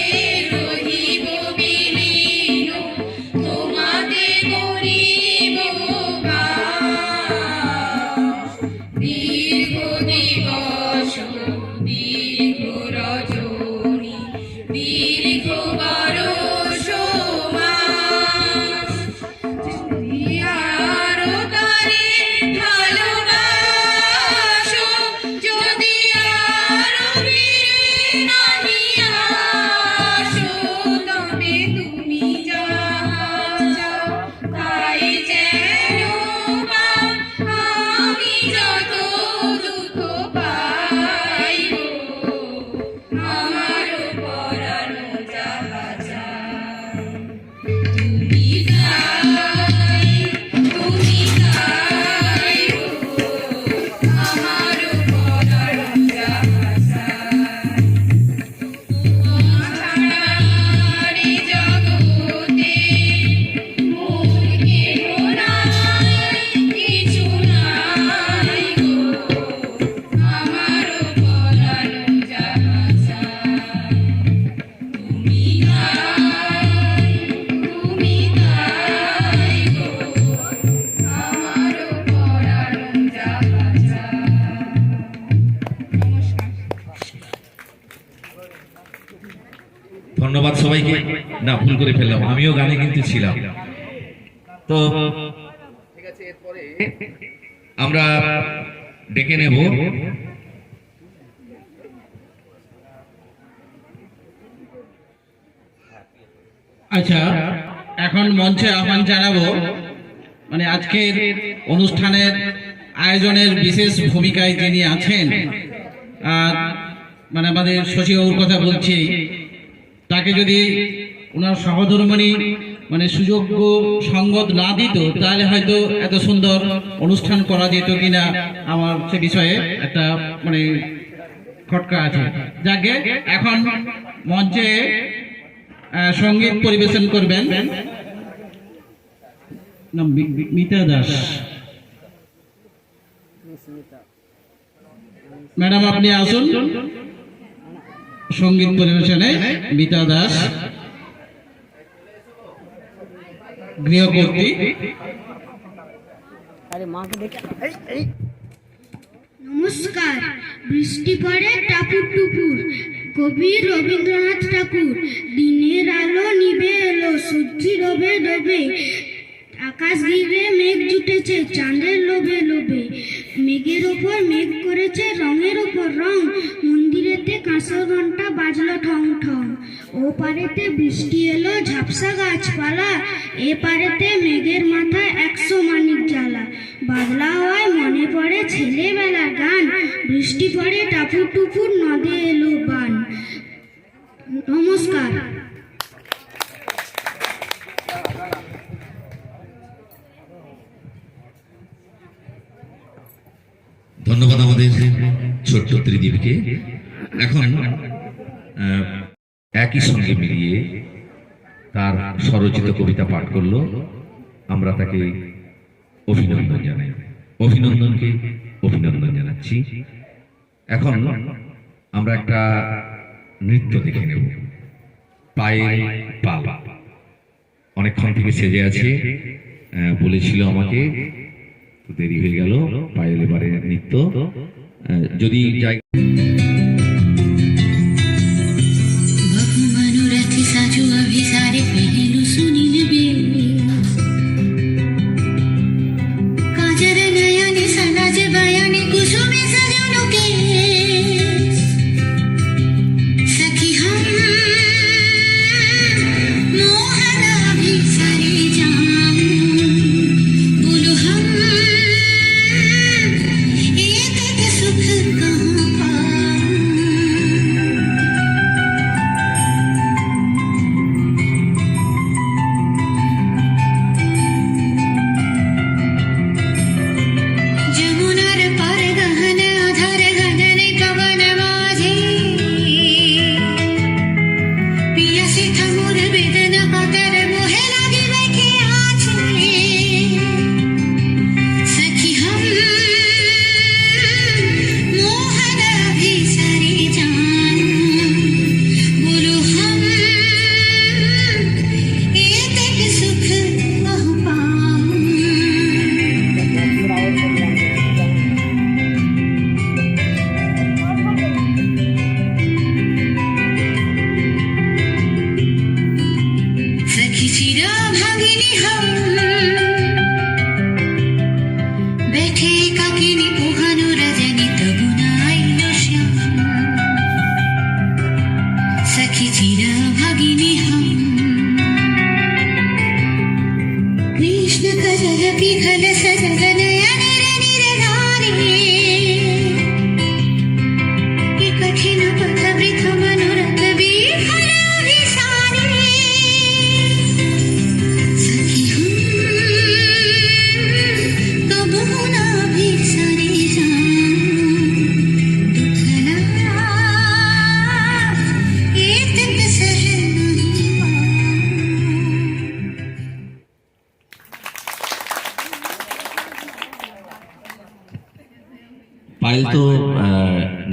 রহিব বিলীন তোমাতে করিব বাস দীর্ঘ দিবস দীর্ঘ রজনী দীর্ঘ বরষ মাস আরো তারে ভালোবাসো যদি আরো ফিরে নাহি আসো তবে তুমি যাহা চাও তাই যেন পাও আমি যত দুঃখ পাইব আমার পরানো যাহা চায় তুমি গাই তুমি গাই আমার পরানো যাহা চায় তোমারে জগতে মোর কেহ নাই কিছু নাই গো আমার পরানো যাহা চায় তুমি গাই গো আমার পরানো যাহা চায়। নমস্কার। ধন্যবাদ সবাইকে। না, ভুল করে ফেললাম, আমিও গানে কিন্তু ছিলাম। তো ঠিক আছে, এরপরে আমরা ডেকে নেব আচ্ছা, এখন মঞ্চে আহ্বান জানাবো মানে আজকের অনুষ্ঠানের আয়োজনের বিশেষ ভূমিকায় যিনি আছেন, আর মানে আমাদের শশীবাবুর কথা বলছি, তাকে যদি ওনার সহধর্মিণী মানে সুযোগ্য সঙ্গত না দিত তাহলে হয়তো এত সুন্দর অনুষ্ঠান করা যেত কিনা আমার সে বিষয়ে একটা মানে খটকা আছে। যাকে এখন মঞ্চে সঙ্গীত পরিবেশন করবেন মিতা দাস। ম্যাডাম আপনি আসুন সঙ্গীত পরিবেশনে। মিতা দাস গৃহকর্ত্রী। আরে মাকে দেখে নমস্কার। বৃষ্টি পড়ে টাপুর টুপুর, কবি রবীন্দ্রনাথ ঠাকুর। দিনের আলো নিভে এলো, সূর্যি রবে ডোবে, আকাশ ঘিরে মেঘ জুটেছে চাঁদের লোভে লোভে। মেঘের ওপর মেঘ করেছে রঙের ওপর রং, মন্দিরেতে কাঁসর ঘন্টা বাজলো ঠং ঠং। ও পারেতে বৃষ্টি এলো ঝাপসা গাছপালা, এ পারেতে মেঘের মাথায় 100 মানিক জ্বালা। বাদলা হয় মনে পড়ে ছেলেবেলার গান, বৃষ্টি পড়ে টাপুর টুপুর নদে এলো বান। নমস্কার। ধন্যবাদ আমাদের ছোট্ট ত্রিদীপকে। এখন একই সঙ্গে মিলিয়ে তার স্বরচিত কবিতা পাঠ করলো, আমরা তাকে অভিনন্দন জানাই। অভিনন্দনকে অভিনন্দন জানাচ্ছি। এখন আমরা একটা নৃত্য দেখে নেব, পায়েল পাল। অনেকক্ষণ থেকে সেজে আছে, বলেছিল আমাকে, দেরি হয়ে গেল। পায়েল এবারে নৃত্য যদি যাই। घन सजन अनिर निर्धारी ये कठिन पथ वृथ मनोरथ विफल अभिसारी सखी हम कबू न बिसरी दुखला ये तक सहन नहीं पाऊं। পায়েল তো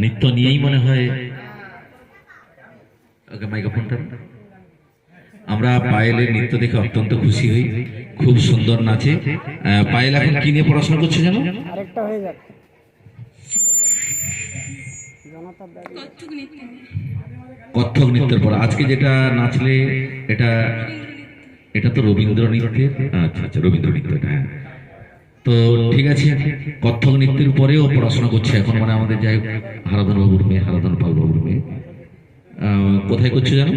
নৃত্য নিয়েই মনে হয় ওকে মাইক্রোফোনটা আমরা পায়েলের নৃত্য দেখে অত্যন্ত খুশি হই, খুব সুন্দর নাচে। পায়েল এখন কি নিয়ে পড়াশোনা করছে জানো? আরেকটা হয়ে যাক। কত্থক নৃত্যের পর আজকে যেটা নাচলে এটা এটা তো রবীন্দ্র নৃত্যের, আচ্ছা আচ্ছা রবীন্দ্র নৃত্য এটা, হ্যাঁ। তো ঠিক আছে, কত্থক নৃত্যের উপরেও পড়াশোনা করছে এখন, মানে আমাদের যাই হারাধন বাবুর মেয়ে, হারাধন পাল বাবুর মেয়ে। কোথায় করছে জানো?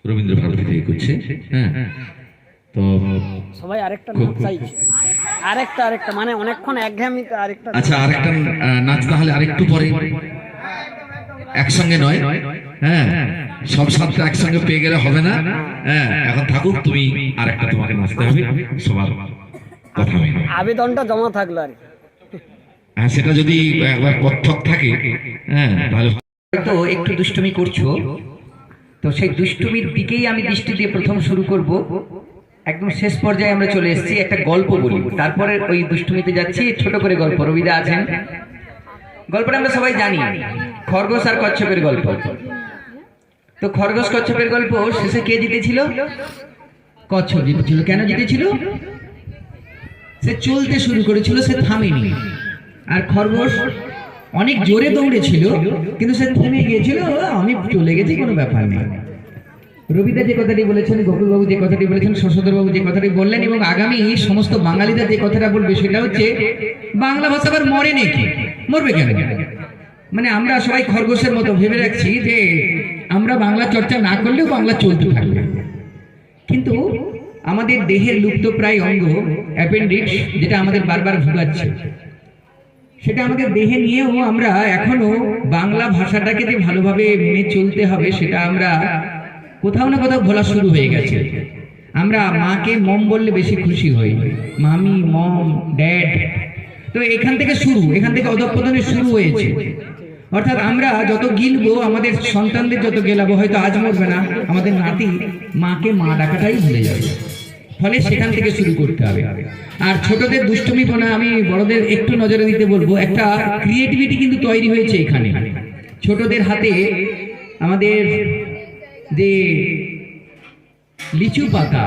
রবীন্দ্র ভারতী থেকে করছে, হ্যাঁ। তো সবাই আরেকটা নাচ চাইছে, আরেকটা মানে অনেকক্ষণ একঘেয়েমিতে আরেকটা। আচ্ছা আরেকটা নাচ তাহলে আরেকটু পরে, একসঙ্গে নয়, হ্যাঁ সব সাথে একসঙ্গে পেয়ে গেলে হবে না, হ্যাঁ। এখন থাকুক, তুমি আরেকটা তোমাকে নাচতে হবে, সবার কথা মেনে। আবেদনটা জমা থাকলো আর কি। হ্যাঁ সেটা যদি একবার কত্থক থাকে, হ্যাঁ তাহলে তো একটু দুষ্টুমি করছো, তো সেই দুষ্টুমির দিকেই আমি দৃষ্টি দিয়ে প্রথম শুরু করব। একদম শেষ পর্যায়ে আমরা চলে এসেছি, একটা গল্প বলি, তারপরে ওই দুষ্টুমিতে যাচ্ছি। ছোট করে গল্প, রবিদা আছেন, গল্পটা আমরা সবাই জানি, খরগোশ আর কচ্ছপের গল্প। তো খরগোশ কচ্ছপের গল্প শেষে কে জিতেছিল? কচ্ছপ জিতেছিল। কেন জিতেছিল? সে চলতে শুরু করেছিল, সে থামেনি। আর খরগোশ অনেক জোরে দৌড়েছিল, কিন্তু সে থেমে গিয়েছিল, আমি চলে গেছি, কোনো ব্যাপার নেই। রবিদা যে কথাটি বলেছেন, গোকুলবাবু যে কথাটি বলেছেন, শশধরবাবু যে কথাটি বললেন, এবং আগামী সমস্ত বাঙালিরা যে কথাটা বলবে সেটা হচ্ছে বাংলা ভাষা আবার মরে নাকি? মরবে কেন? মানে আমরা সবাই খরগোশের মতো ভেবে রাখছি যে আমরা বাংলা চর্চা না করলেও বাংলা চলতে থাকবে, কিন্তু আমাদের দেহের লুপ্তপ্রায় অঙ্গ অ্যাপেন্ডিক্স, যেটা আমাদের বারবার ভুগাচ্ছে, সেটা আমাদের দেহে নিয়েও আমরা এখনো বাংলা ভাষাটাকে যে ভালোভাবে মেনে চলতে হবে সেটা আমরা কোথাও না কোথাও ভোলা শুরু হয়ে গেছে। আমরা মাকে মম বললে বেশি খুশি হই, মামি, মম, ড্যাড। তো এখান থেকে শুরু, এখান থেকে অধঃপতনের শুরু হয়েছে। অর্থাৎ আমরা যত গিলবো, আমাদের সন্তানদের যত গেলাবো, হয়তো আজ মরবে না, আমাদের নাতি মাকে মা ডাকাটাই ভুলে যাবে। ফলে সেখান থেকে শুরু করতে হবে। আর ছোটদের দুষ্টুমি পোনা আমি বড়দের একটু নজরে দিতে বলবো, একটা ক্রিয়েটিভিটি কিন্তু তৈরি হয়েছে এখানে। ছোটদের হাতে আমাদের যে লিচু পাতা,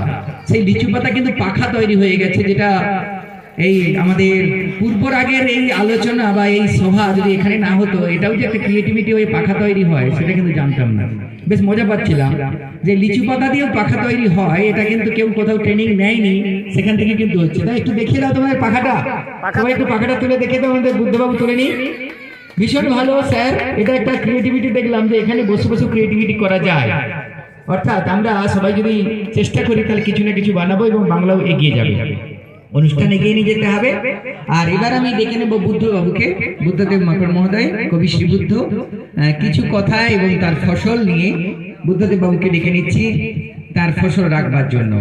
সেই লিচু পাতা কিন্তু পাখা তৈরি হয়ে গেছে, যেটা এই আমাদের পূর্বর আগের এই আলোচনা বা এই সভা যদি এখানে না হতো, এটাও যে একটা ক্রিয়েটিভিটি ওই পাখা তৈরি হয় সেটা কিন্তু জানতাম না। বেশ মজা পাচ্ছিলাম যে লিচু পাতা দিয়েও পাখা তৈরি হয়, এটা কিন্তু কেউ কোথাও ট্রেনিং নেয়নি, সেখান থেকে কিন্তু হচ্ছে। তাই একটু দেখিয়ে দাও তোমাদের পাখাটা, সবাই একটু পাখাটা তুলে দেখে দাও, আমাদের বুদ্ধবাবু তুলে নি। ভীষণ ভালো স্যার, এটা একটা ক্রিয়েটিভিটি দেখলাম যে এখানে বসে বসে ক্রিয়েটিভিটি করা যায়। অর্থাৎ আমরা সবাই যদি চেষ্টা করি তাহলে কিছু না কিছু বানাবো এবং বাংলাও এগিয়ে যাবে, অনুষ্ঠান এগিয়ে নিয়ে যেতে হবে। আর এবার আমি ডেকে নেব বুদ্ধবাবুকে, বুদ্ধদেব মাকড় মহোদয়, কবি শ্রীবুদ্ধ, কিছু কথা এবং তার ফসল নিয়ে বুদ্ধদেব বাবুকে ডেকে নিচ্ছি তার ফসল রাখবার জন্য।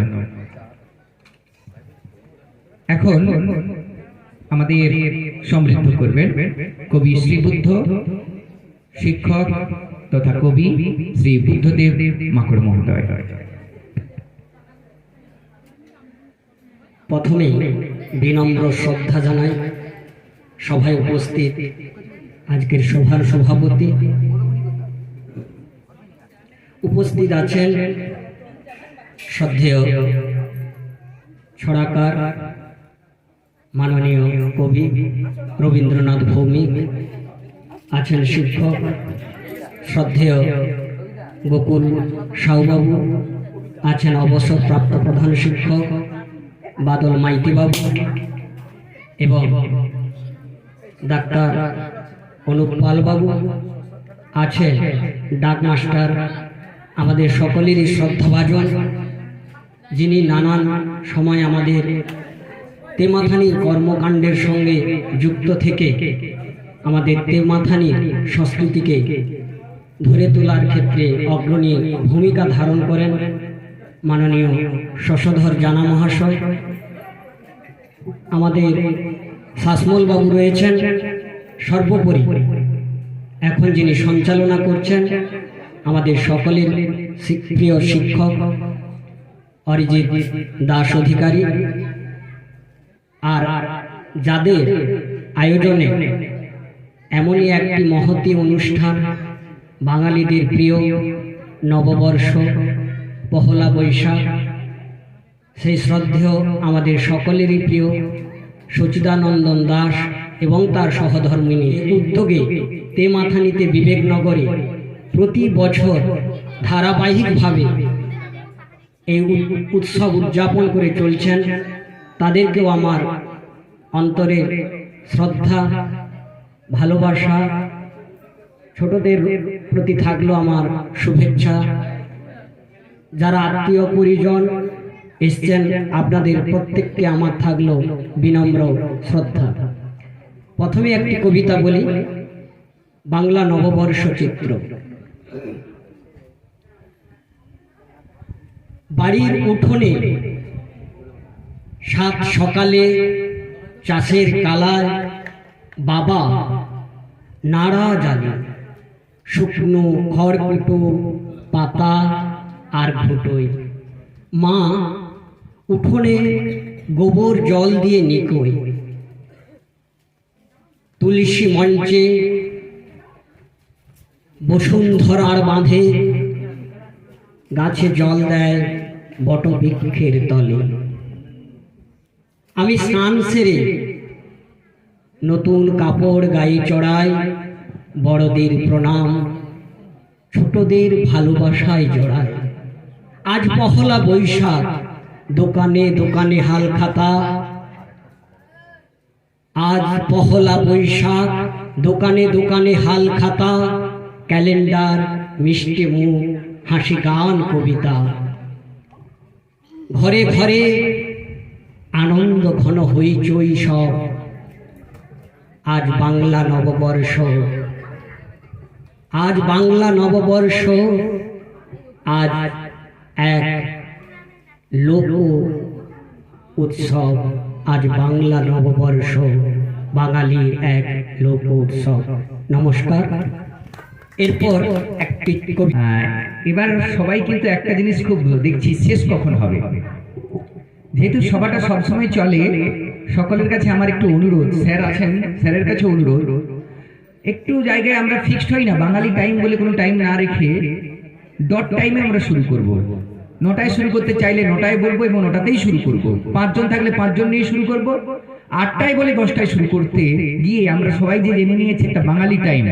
এখন আমাদের সমৃদ্ধ করবেন কবি শ্রীবুদ্ধ, শিক্ষক তথা কবি শ্রী বুদ্ধদেব মাকড় মহোদয়। প্রথমে বিনম্র শ্রদ্ধা জানাই সভায় উপস্থিত আজকের সভার সভাপতি, উপস্থিত আছেন শ্রদ্ধেয় ছড়াকার মাননীয় কবি রবীন্দ্রনাথ ভৌমিক, আছেন শিক্ষক শ্রদ্ধেয় গোকুল সাউবাবু, আছেন অবসরপ্রাপ্ত প্রধান শিক্ষক বাদল মাইতি বাবু এবং ডাক্তার অনুপ পাল বাবু, আছেন ডাক মাস্টার আমাদের সকলেরই শ্রদ্ধাভাজন, যিনি নানান সময় আমাদের তেমাথানির কর্মকাণ্ডের সঙ্গে যুক্ত থেকে আমাদের তেমাথানির সংস্কৃতিকে ধরে তোলার ক্ষেত্রে অগ্রণী ভূমিকা ধারণ করেন মাননীয় শশধর জানা মহাশয়। আমাদের শাসমল বাবু রয়েছেন, সর্বোপরি এখন যিনি সঞ্চালনা করছেন আমাদের সকলের প্রিয় শিক্ষক অরিজিৎ দাস অধিকারী, আর যাদের আয়োজনে এমনই একটি মহতী অনুষ্ঠান, বাঙালিদের প্রিয় নববর্ষ পহলা বৈশাখ, সেই শ্রদ্ধেয় আমাদের সকলেরই প্রিয় সচিদানন্দন দাস এবং তার সহধর্মিনী উদ্যোগে তেমাথানিতে বিবেকনগরে প্রতি বছর ধারাবাহিকভাবে এই উৎসব উদযাপন করে চলছেন। তাদেরকেও আমার অন্তরের শ্রদ্ধা, ভালোবাসা, ছোটদের প্রতি থাকলো আমার শুভেচ্ছা। যারা আত্মীয় পরিজন এসছেন আপনাদের প্রত্যেককে আমার থাকলো বিনম্র শ্রদ্ধা। প্রথমে একটি কবিতা বলি, বাংলা নববর্ষ চিত্র। বাড়ির উঠোনে সাত সকালে চাষের কালায় বাবা নাড়া জ্বালে, শুকনো খড়কুটো পাতা আর ঘুটোয়, মা উঠোনে গোবর জল দিয়ে নিকোয়, তুলসী মঞ্চে বসুন্ধরার বাঁধে, গাছে জল দেয় বটবৃক্ষের তলে। আমি স্নান সেরে নতুন কাপড় গায়ে চড়াই, বড়দের প্রণাম ছোটদের ভালোবাসায় জড়াই। আজ পহলা বৈশাখ, দোকানে দোকানে হাল খাতা, আজ পহলা বৈশাখ, দোকানে দোকানে হাল খাতা, ক্যালেন্ডার মিষ্টি মুখ হাসি গান কবিতা, ঘরে ঘরে আনন্দ ঘন হইচই সব। আজ বাংলা নববর্ষ, আজ বাংলা নববর্ষ, আজ এক লোক উৎসব, আজ বাংলা নববর্ষ, বাঙালির এক লোক উৎসব। নমস্কার। এরপর একটি এবার সবাই কিন্তু একটা জিনিস খুব দেখছি, শেষ কখন হবে। যেহেতু সভাটা সবসময় চলে, সকলের কাছে আমার একটু অনুরোধ, স্যার আছেন, স্যারের কাছে অনুরোধ, একটু জায়গায় আমরা ফিক্সড হই না, বাঙালি টাইম বলে কোনো টাইম না রেখে ডট টাইমে আমরা শুরু করব। 9টায় শুরু করতে চাইলে 9টায় বলবো এবং 9টাতেই শুরু করব। 5 জন থাকলে 5 জন নিয়ে শুরু করব। 8টায় বলে 10টায় শুরু করতে গিয়ে আমরা সবাই যে জেনে নিয়েছি একটা বাঙালি টাইম।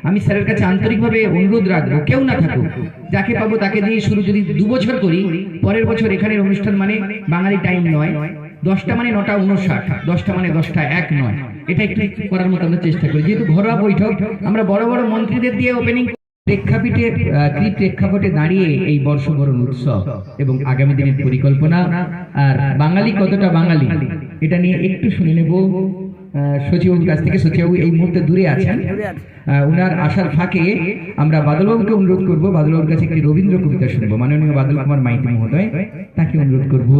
আমি স্যারের কাছে আন্তরিকভাবে অনুরোধ রাখবো, কেউ না থাকুক, যাকে পাবো তাকে দিয়ে শুরু যদি 2 বছর করি, পরের বছর এখানের অনুষ্ঠান মানে বাঙালি টাইম নয়, 10টা মানে 9:59, 10টা মানে 10টা 1 নয়, এটা একটু করার মতো আমরা চেষ্টা করি। যেহেতু ঘরোয়া বৈঠক, আমরা বড় বড় মন্ত্রীদের দিয়ে ওপেনিং প্রেক্ষাপটে দাঁড়িয়ে এই বর্ষবরণ উৎসব এবং আগামী দিনের পরিকল্পনা আর বাঙালি কতটা বাঙালি এটা নিয়ে একটু শুনে নেব সচিববাবুর কাছ থেকে। সচিববাবু এই মুহূর্তে দূরে আছেন, উনার আসার ফাঁকে আমরা বাদলবাবুকে অনুরোধ করবো, বাদলবাবুর কাছে একটি রবীন্দ্র কবিতা শুনবো। মাননীয় বাদল কুমার মাইতি মহোদয়, তাকে অনুরোধ করবো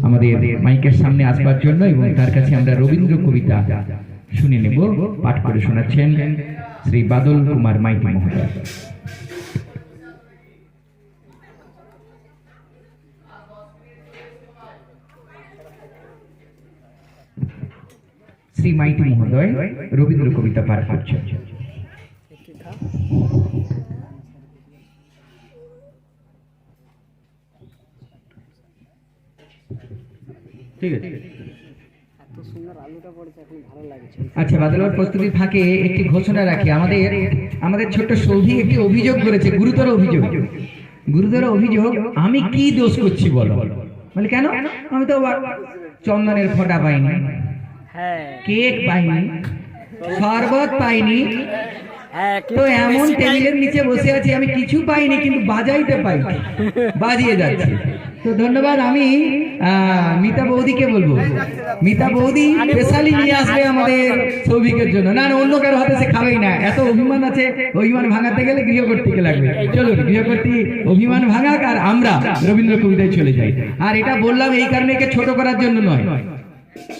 আমাদের মাইকের সামনে আসবার জন্য এবং তার কাছে আমরা রবীন্দ্র কবিতা শুনে নেব। পাঠ করে শোনাচ্ছেন শ্রী বাদল কুমার মাইতি মহোদয়। শ্রী মাইতি মহোদয় রবীন্দ্র কবিতা পাঠ করছেন। ঠিক আছে, আচ্ছা বাদলবাবুর প্রস্তুতির ফাঁকে একটি ঘোষণা রাখি। আমাদের ছোট্ট সৌভিক একটি অভিযোগ করেছে, গুরুতর অভিযোগ। আমি কি দোষ করছি বলো? বলে কেন? আমি তো চন্দনের ফোঁটা পাইনি, কেক পাইনি, শরবত পাইনি, তো এমন টেবিলের নিচে বসে আছি আমি কিছু পাইনি, কিন্তু বাজাইতে পাই, বাজিয়ে যাচ্ছে। তো ধন্যবাদ। আমি মিতা বৌদিকে বলবো, মিতা বৌদি স্পেশালি নিয়ে আসবে আমাদের সৌভিকের জন্য। না না, অন্য কারো হাতে সে খাবেই না, এত অভিমান আছে। অভিমান ভাঙাতে গেলে গৃহকর্তীকে লাগবে। চলুন, গৃহকর্তী অভিমান ভাঙাক আর আমরা রবীন্দ্র কবিতায় চলে যাই। আর এটা বললাম এই কারণে, একে ছোট করার জন্য নয়।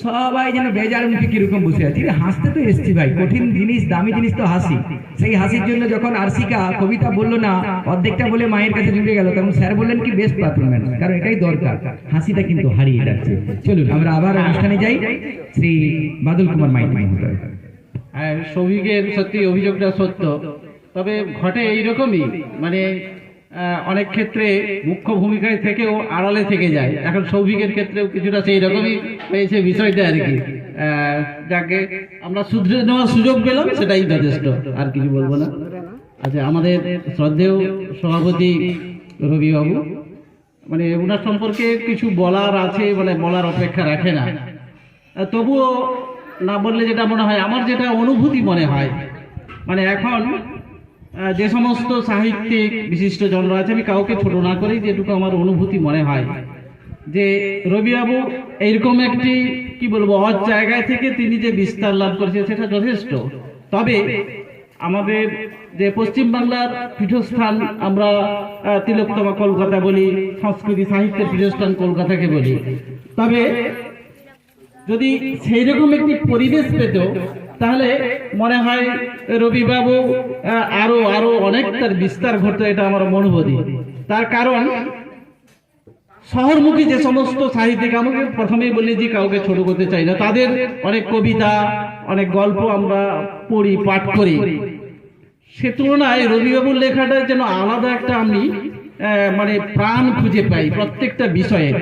সবাই যেন বেজার মুখে কিরকম বসে আছে। হাসতে তো এসছি ভাই, কঠিন জিনিস, দামি জিনিস তো হাসি। সেই হাসির জন্য যখন আরসিকা কবিতা বললো না, অর্ধেকটা বলে মায়ের কাছে ঢুকে গেল, তখন স্যার বললেন কি বেস্ট পারফরম্যান্স, কারণ এটাই দরকার। হাসিটা কিন্তু হারিয়ে যাচ্ছে। চলুন আমরা আবার অনুষ্ঠানে যাই। শ্রী বাদল কুমার মাইতি মহোদয়। হ্যাঁ, সৌভিকের সত্যি অভিযোগটা সত্য, তবে ঘটে এইরকমই, মানে অনেক ক্ষেত্রে মুখ্য ভূমিকায় থেকেও আড়ালে থেকে যায়। এখন সৌভিকের ক্ষেত্রেও কিছুটা সেই রকমই হয়েছে বিষয়টা আর কি। যাকে আমরা শুধরে নেওয়ার সুযোগ পেলাম, সেটাই যথেষ্ট, আর কিছু বলবো না। আচ্ছা, আমাদের শ্রদ্ধেয় সভাপতি রবিবাবু, মানে ওনার সম্পর্কে কিছু বলার আছে, মানে বলার অপেক্ষা রাখে না। তবুও না বললে যেটা মনে হয়, আমার যেটা অনুভূতি মনে হয়, মানে এখন যে সমস্ত সাহিত্যিক বিশিষ্ট জনরা আছে, আমি কাউকে ছোট না করেই যেটুকু আমার অনুভূতি মনে হয়, যে রবিবাবু এইরকম একটি কি বলবো অজ জায়গায় থেকে তিনি যে বিস্তার লাভ করেছেন সেটা যথেষ্ট। তবে আমাদের যে পশ্চিমবাংলার পীঠস্থান আমরা তিলকতমা কলকাতা বলি, সংস্কৃতি সাহিত্যের পীঠস্থান কলকাতাকে বলি, তবে যদি সেই রকম একটি পরিবেশ পেত তাহলে মনে হয় রবিবাবু আরো আরো অনেক তার বিস্তার ঘটতো, এটা আমার অনুভূতি। তার কারণ শহরমুখী যে সমস্ত সাহিত্যিক, আমাকে প্রথমেই বলি যে কাউকে ছোট করতে চাই না, তাদের অনেক কবিতা, অনেক গল্প আমরা পড়ি, পাঠ করি। সে তুলনায় রবিবাবুর লেখাটা যেন আলাদা একটা আমি মানে প্রাণ খুঁজে পাই প্রত্যেকটা বিষয়ে।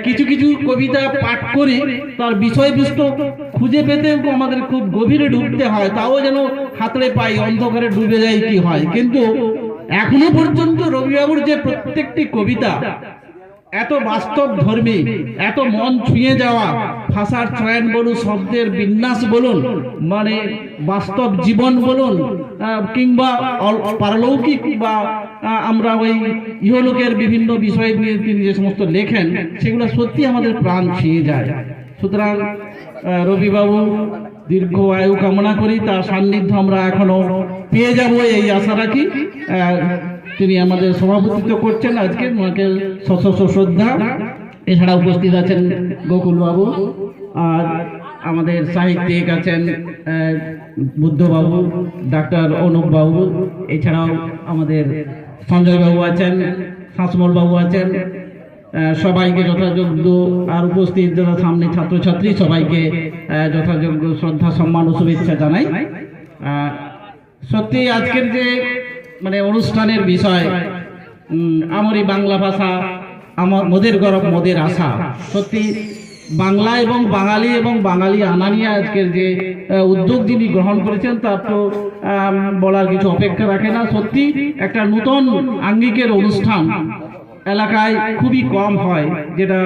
কিছু কিছু কবিতা পাঠ করি, তার বিষয়বস্তু খুঁজে পেতে আমাদের খুব গভীরে ডুবতে হয়, তাও যেন হাতড়ে পাই, অন্ধকারে ডুবে যায় কি হয়। কিন্তু এখনো পর্যন্ত রবিবাবুর যে প্রত্যেকটি কবিতা এত বাস্তব ধর্মী, এত মন ছুঁয়ে যাওয়া, ভাষার চয়ন বলুন, শব্দের বিন্যাস বলুন, মানে বাস্তব জীবন বলুন, কিংবা পারলৌকিক বা আমরা ওই ইহলোকের বিভিন্ন বিষয় নিয়ে তিনি যে সমস্ত লেখেন, সেগুলো সত্যি আমাদের প্রাণ ছুঁয়ে যায়। সুতরাং রবিবাবু দীর্ঘ আয়ু কামনা করি, তার সান্নিধ্য আমরা এখনো পেয়ে যাব এই আশা রাখি। তিনি আমাদের সভাপতিত্ব করছেন আজকে, ওনাকে সশস্ত্র শ্রদ্ধা। এছাড়া উপস্থিত আছেন গোকুল বাবু, আর আমাদের সাহিত্যিক আছেন বুদ্ধবাবু, ডাক্তার অনুপ বাবু, এছাড়াও আমাদের সঞ্জয় বাবু আছেন, শাসমল বাবু আছেন। সবাইকে যথাযোগ্য, আর উপস্থিত যারা সামনে ছাত্রছাত্রী, সবাইকে যথাযোগ্য শ্রদ্ধা, সম্মান ও শুভেচ্ছা জানাই। সত্যি আজকের যে মানে অনুষ্ঠানের বিষয়, আমারই বাংলা ভাষা, আমার মোদের গরব মোদের আশা, সত্যি বাংলা এবং বাঙালি আনা নিয়ে আজকের যে উদ্যোগ যিনি গ্রহণ করেছেন, তার তো বলার কিছু অপেক্ষা রাখে না। সত্যি একটা নূতন আঙ্গিকের অনুষ্ঠান এলাকায় খুবই কম হয়, যেটা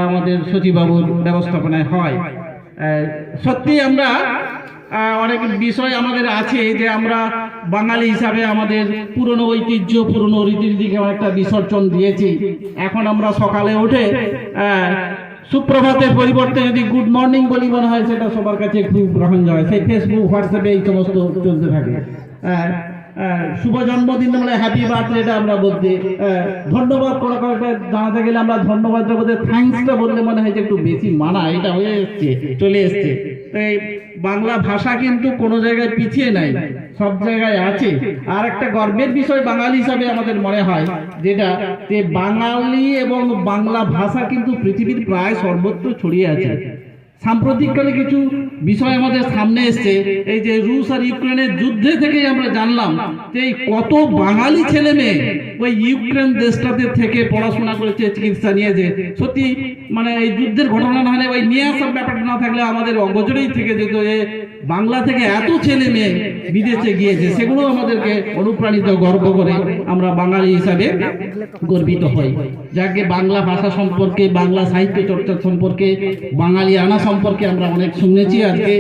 আমাদের সচিবাবুর ব্যবস্থাপনায় হয়। সত্যি আমরা অনেক বিষয় আমাদের আছে যে আমরা বাঙালি হিসাবে আমাদের পুরনো ঐতিহ্য, পুরনো রীতির দিকে অনেকটা বিসর্জন দিয়েছি। এখন আমরা সকালে উঠে সুপ্রভাতের পরিবর্তে যদি গুড মর্নিং বলি, মনে হয় সেটা সবার কাছে খুব গ্রহণযোগ্য। সেই ফেসবুক, হোয়াটসঅ্যাপে এই সমস্ত চলতে থাকে। শুভ জন্মদিন বলে হ্যাপি বার্থডেটা আমরা বলতে, ধন্যবাদ কয়েকটা জানাতে গেলে আমরা ধন্যবাদটা বলতে থ্যাঙ্কসটা বললে মনে হয় যে একটু বেশি মানা, এটা হয়ে এসছে, চলে এসছে। তাই বাংলা ভাষা কিন্তু কোনো জায়গায় পিছিয়ে নাই, সব জায়গায় আছে। আর একটা গর্বের বিষয় বাঙালি হিসাবে আমাদের মনে হয় যেটা, যে বাঙালি এবং বাংলা ভাষা কিন্তু পৃথিবীর প্রায় সর্বত্র ছড়িয়ে আছে। সাম্প্রতিককালে কিছু বিষয় আমাদের সামনে এসছে, এই যে রুশ আর ইউক্রেনের যুদ্ধে থেকেই আমরা জানলাম যে এই কত বাঙালি ছেলে মেয়ে ওই ইউক্রেন দেশটাতে থেকে পড়াশোনা করেছে, চিকিৎসা নিয়েছে। সত্যি মানে এই যুদ্ধের ঘটনা না হলে, ওই নিয়ে আসার ব্যাপারটা না থাকলে আমাদের অগোচরেই থেকে যেত যে বাংলা থেকে এত ছেলে মেয়ে বিদেশে গিয়েছে। সেগুলো আমাদেরকে অনুপ্রাণিত, গর্ব করে আমরা বাঙালি হিসাবে গর্বিত হই। যাকে বাংলা ভাষা সম্পর্কে, বাংলা সাহিত্য চর্চা সম্পর্কে, বাঙালি আনা সম্পর্কে আমরা অনেক শুনেছি। আজকে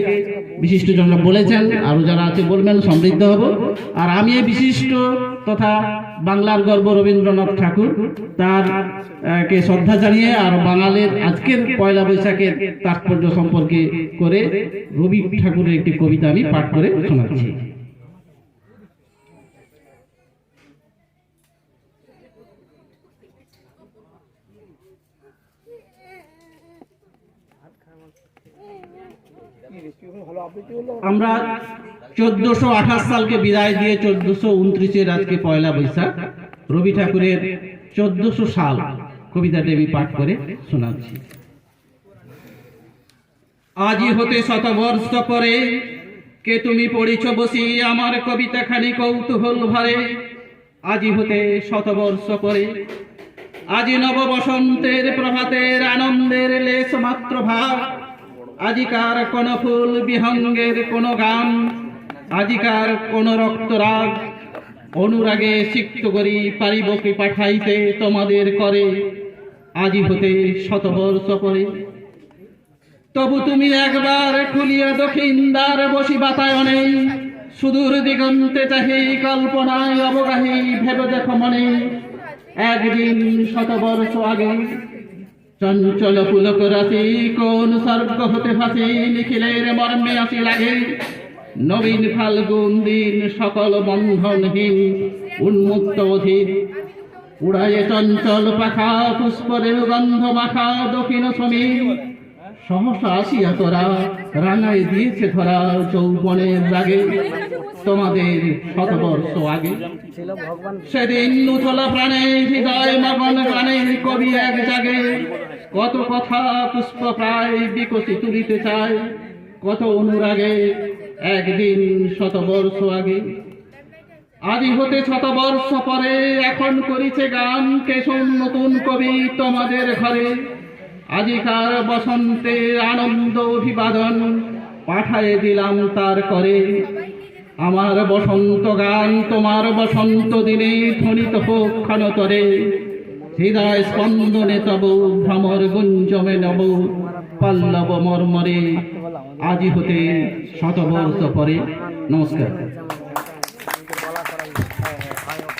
বিশিষ্টজনরা বলেছেন, আরো যারা আছে বলবেন, সমৃদ্ধ হব। আর আমি এই বিশিষ্ট তথা বাংলার গর্ব রবীন্দ্রনাথ ঠাকুর, তার কে শ্রদ্ধা জানিয়ে আর বাঙালির আজকের পয়লা বৈশাখের তাৎপর্য সম্পর্কে করে রবি ঠাকুরের একটি কবিতা আমি পাঠ করে শোনাচ্ছি। আমরা 1428 সালকে বিদায় দিয়ে 1429-এর আজকে পয়লা বৈশাখ, রবি ঠাকুরের 1400 সাল কবিতাটি আমি পাঠ করে শোনাচ্ছি। আজি হতে শতবর্ষ পরে কে তুমি পড়িছ বসি আমার কবিতা খানি কৌতূহল ভরে। আজি হতে শতবর্ষ পরে, আজি নব বসন্তের প্রভাতের আনন্দের লেশ মাত্র ভাব। আজিকার কোন ফুল বিহঙ্গের কোন গান, আজিকার কোন রক্তরাগ অনুরাগে সিক্ত করি পারিব কি পাঠাইতে তোমাদের করে। আজি হতে শতবর্ষ পরে, তবু তুমি একবার খুলিয়া দক্ষিণ দ্বার বসি বাতায়নে। সুদূর দিগন্তে চাহি কল্পনায় অবগাহী ভেবে দেখো মনে। একদিন শতবর্ষ আগে চঞ্চল পুলক রাশি কোন স্বর্গ হতে ফাঁসি নিখিলের মর্মে আসি লাগে। নবীন ফাল্গুন দিন সকল বন্ধনহীন উন্মুক্ত অধীর। উড়ায়ে চঞ্চল পাখা পুষ্পরের গন্ধ মাখা দক্ষিণ সমীর। সহসা আসিয়া তোরা রাঙায় দিয়েছে ধরা যৌবনের রাগে তোমাদের শতবর্ষ আগে। সেদিন উথলা প্রাণে হৃদয় মগন গানে কবি এক জাগে। কত কথা পুষ্প প্রায় বিকশি তুলিতে চায় কত অনুরাগে একদিন শতবর্ষ আগে। আদি হতে শতবর্ষ পরে এখন করিছে গান কেশন নতুন কবি তোমাদের ঘরে। আজিকার বসন্তের আনন্দ অভিবাদন পাঠায়ে দিলাম তার করে। আমার বসন্ত গান তোমার বসন্ত দিনে ধ্বনিত হোক ক্ষণতরে। হৃদয় স্পন্দনে তব ভ্রমর গুঞ্জমে নব পল্লব মর্মরে। আজি হতে শতবর্ষ পরে। নমস্কার।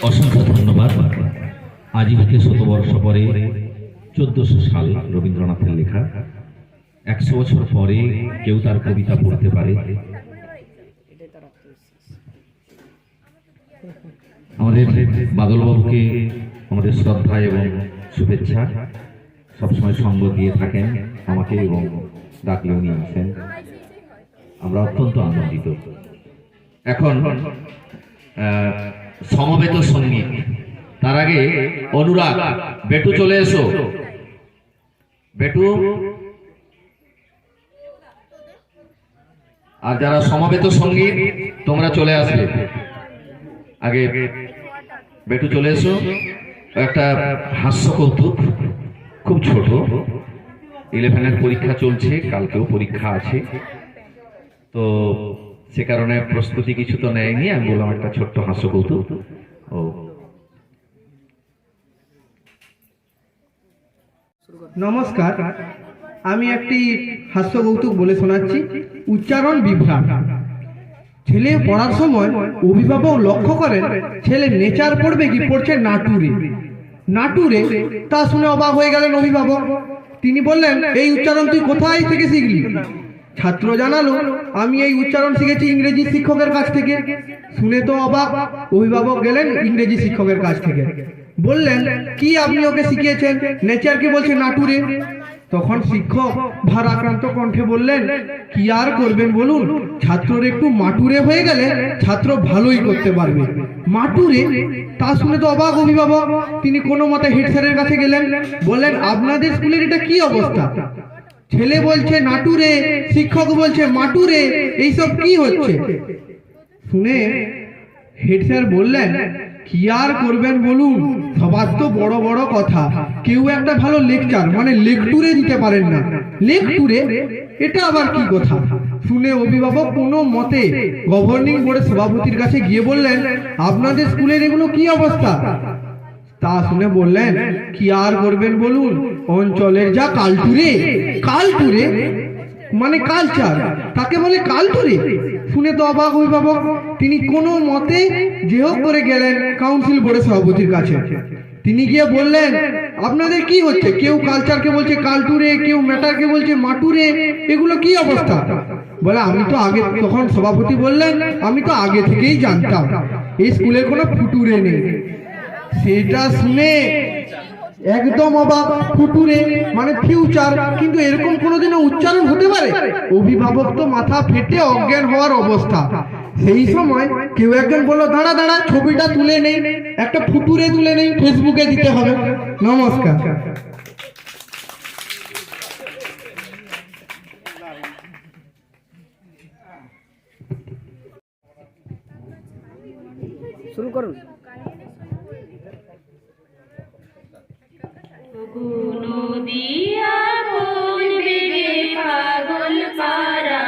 অসংখ্য ধন্যবাদ। আজি হতে শতবর্ষ পরে 1400 সাল রবীন্দ্রনাথের লেখা। 100 বছর পরে কেউ তার কবিতা পড়তে পারে। আমাদের বাদলবাবুকে আমাদের শ্রদ্ধা এবং শুভেচ্ছা। সবসময় সঙ্গ দিয়ে থাকেন আমাকে এবং ডাকলেও নিয়ে আসেন, আমরা অত্যন্ত আনন্দিত। এখন সমবেত সঙ্গীত, তার আগে অনুরাগ, বেটু চলে এসো। বেটু আর যারা সমবেত সঙ্গীত তোমরা চলে আসবে। আগে বেটু চলে এসো। একটা হাস্য কৌতুক, খুব ছোট, 11-এর পরীক্ষা চলছে, কালকেও পরীক্ষা আছে, তো সে কারণে প্রস্তুতি কিছু তো নেয়নি। আমি বললাম একটা ছোট্ট হাস্য কৌতুক। ও নমস্কার, আমি একটি হাস্য কৌতুক বলে শোনাচ্ছি। উচ্চারণ বিভ্রাট। ছেলে পড়ার সময় অভিভাবক লক্ষ্য করেন ছেলে নেচার পড়বে কি পড়ছে নাটুরে। নাটুরে তা শুনে অবাক হয়ে গেলেন অভিভাবক। তিনি বললেন, এই উচ্চারণ তুই কোথায় থেকে শিখলি? ছাত্র জানালো, আমি এই উচ্চারণ শিখেছি ইংরেজি শিক্ষকের কাছ থেকে। শুনে তো অবাক, অভিভাবক গেলেন ইংরেজি শিক্ষকের কাছ থেকে, বললেন, কি আপনি ওকে শিখিয়েছেন? নেচারকে বলছে নাটুরে। তখন শিক্ষক ভারাক্রান্ত কণ্ঠে বললেন, কি আর করবেন বলুন, ছাত্রর একটু মাটুরে হয়ে গেলে ছাত্র ভালোই করতে পারবে। মাটুরে তা শুনে তো অবাক অভিভাবক। তিনি কোনো মতে হেড স্যারের কাছে গেলেন, বললেন, আপনাদের স্কুলের এটা কি অবস্থা? ছেলে বলছে নাটুরে, শিক্ষক বলছে মাটুরে, এইসব কি হচ্ছে? শুনে হেড স্যার বললেন, কি আর করবেন বলুন, সবার তো বড় বড় কথা, কেউ একটা ভালো লেকচার মানে লেকটুরে দিতে পারেন না। লেকটুরে এটা আবার কি কথা? শুনে অভিভাবক কোনো মতে গভর্নিং বোর্ডের সভাপতির কাছে গিয়ে বললেন, আপনাদের স্কুলের এগুলো কি অবস্থা? তা শুনে বললেন, কি আর করবেন বলুন, অঞ্চলের যা কালটুরে। কালটুরে মানে কালচার, তাকে বলে কালচুরি। শুনে তো অবাক অভিভাবক, তিনি কোনো মতে যে হোক করে গেলেন কাউন্সিল বোর্ডের সভাপতির কাছে। তিনি গিয়ে বললেন, আপনাদের কি হচ্ছে? কেউ কালচারকে বলছে কালটুরে, কেউ ম্যাটারকে বলছে মাটুরে, এগুলো কি অবস্থা? বলে আমি তো আগে, তখন সভাপতি বললেন, আমি তো আগে থেকেই জানতাম এই স্কুলের কোনো ফুটুরে নেই। সেটা শুনে একদম অবাক, ফুটুরে মানে ফিউচার, কিন্তু এরকম কোনোদিনও উচ্চারণ হতে পারে? অভিভাবক তো মাথা ফেটে অজ্ঞান হওয়ার অবস্থা। সেই সময় কেউ একজন বললো, দাঁড়া দাঁড়া, ছবিটা তুলে নেই, একটা ফুটুরে তুলে নেই, ফেসবুকে দিতে হবে। নমস্কার। শুরু করুন। নদিয়া কোন বেগে পাগল পারা,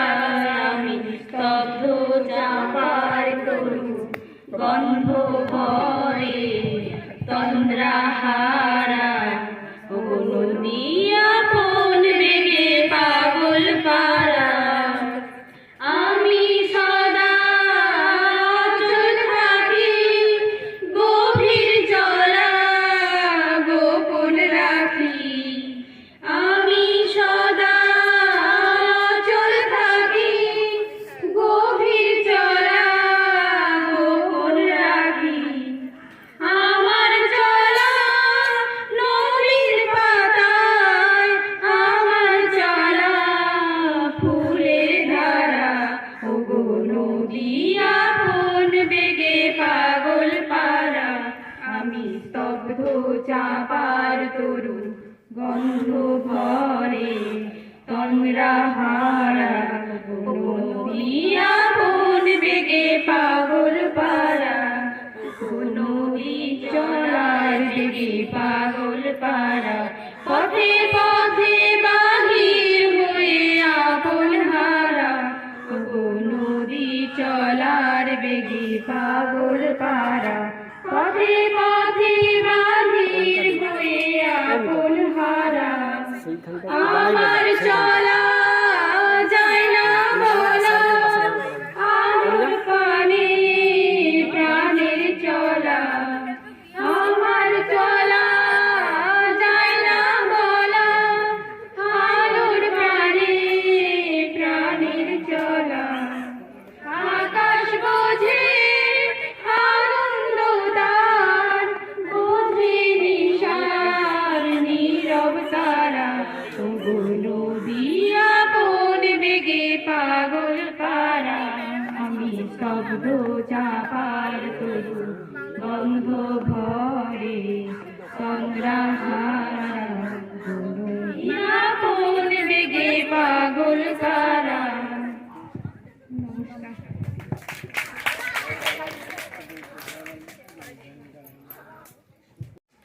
আমি স্তব্ধ চাপার তরু গন্ধ ভরে তন্দ্রাহারা। নদিয়া কোন বেগে পাগল পারা, আমি সদা অচল থাকি, গভীর জলা গোপন রাখি। আমি সদা অচল থাকি, গভীর জলা গোপন রাখি। আমার চলা নদীর পাতায়, আমার চলা ফুলের ধারা। ওগো নদিয়া কোন বেগে পাগল পারা, আমি স্তব্ধ চাপার তরু গন্ধ ভরে তন্দ্রাহারা। ওগো নদিয়া কোন বেগে পাগল পারা, নদী চলার বেগে পাগল পারা। পথে পথে বাহির হয়ে আপন হারা, ওগো নদী চলার বেগে পাগল পারা। পথে পথে বাহির হয়ে আপন হারা, আমার চলা যায় না বলা, আমার পানে প্রাণের চলা। আমার চলা যায় না বলা, আলোর প্রাণে প্রাণের চলা। আকাশ বোঝে আনন্দ তার, বোঝে নিশার নীরব তারা। ওগো নদিয়া কোন বেগে পাগল পারা, আমি স্তব্ধ চাপার তরু গন্ধ ভরে তন্দ্রাহারা। নদিয়া কোন বেগে পাগল পারা।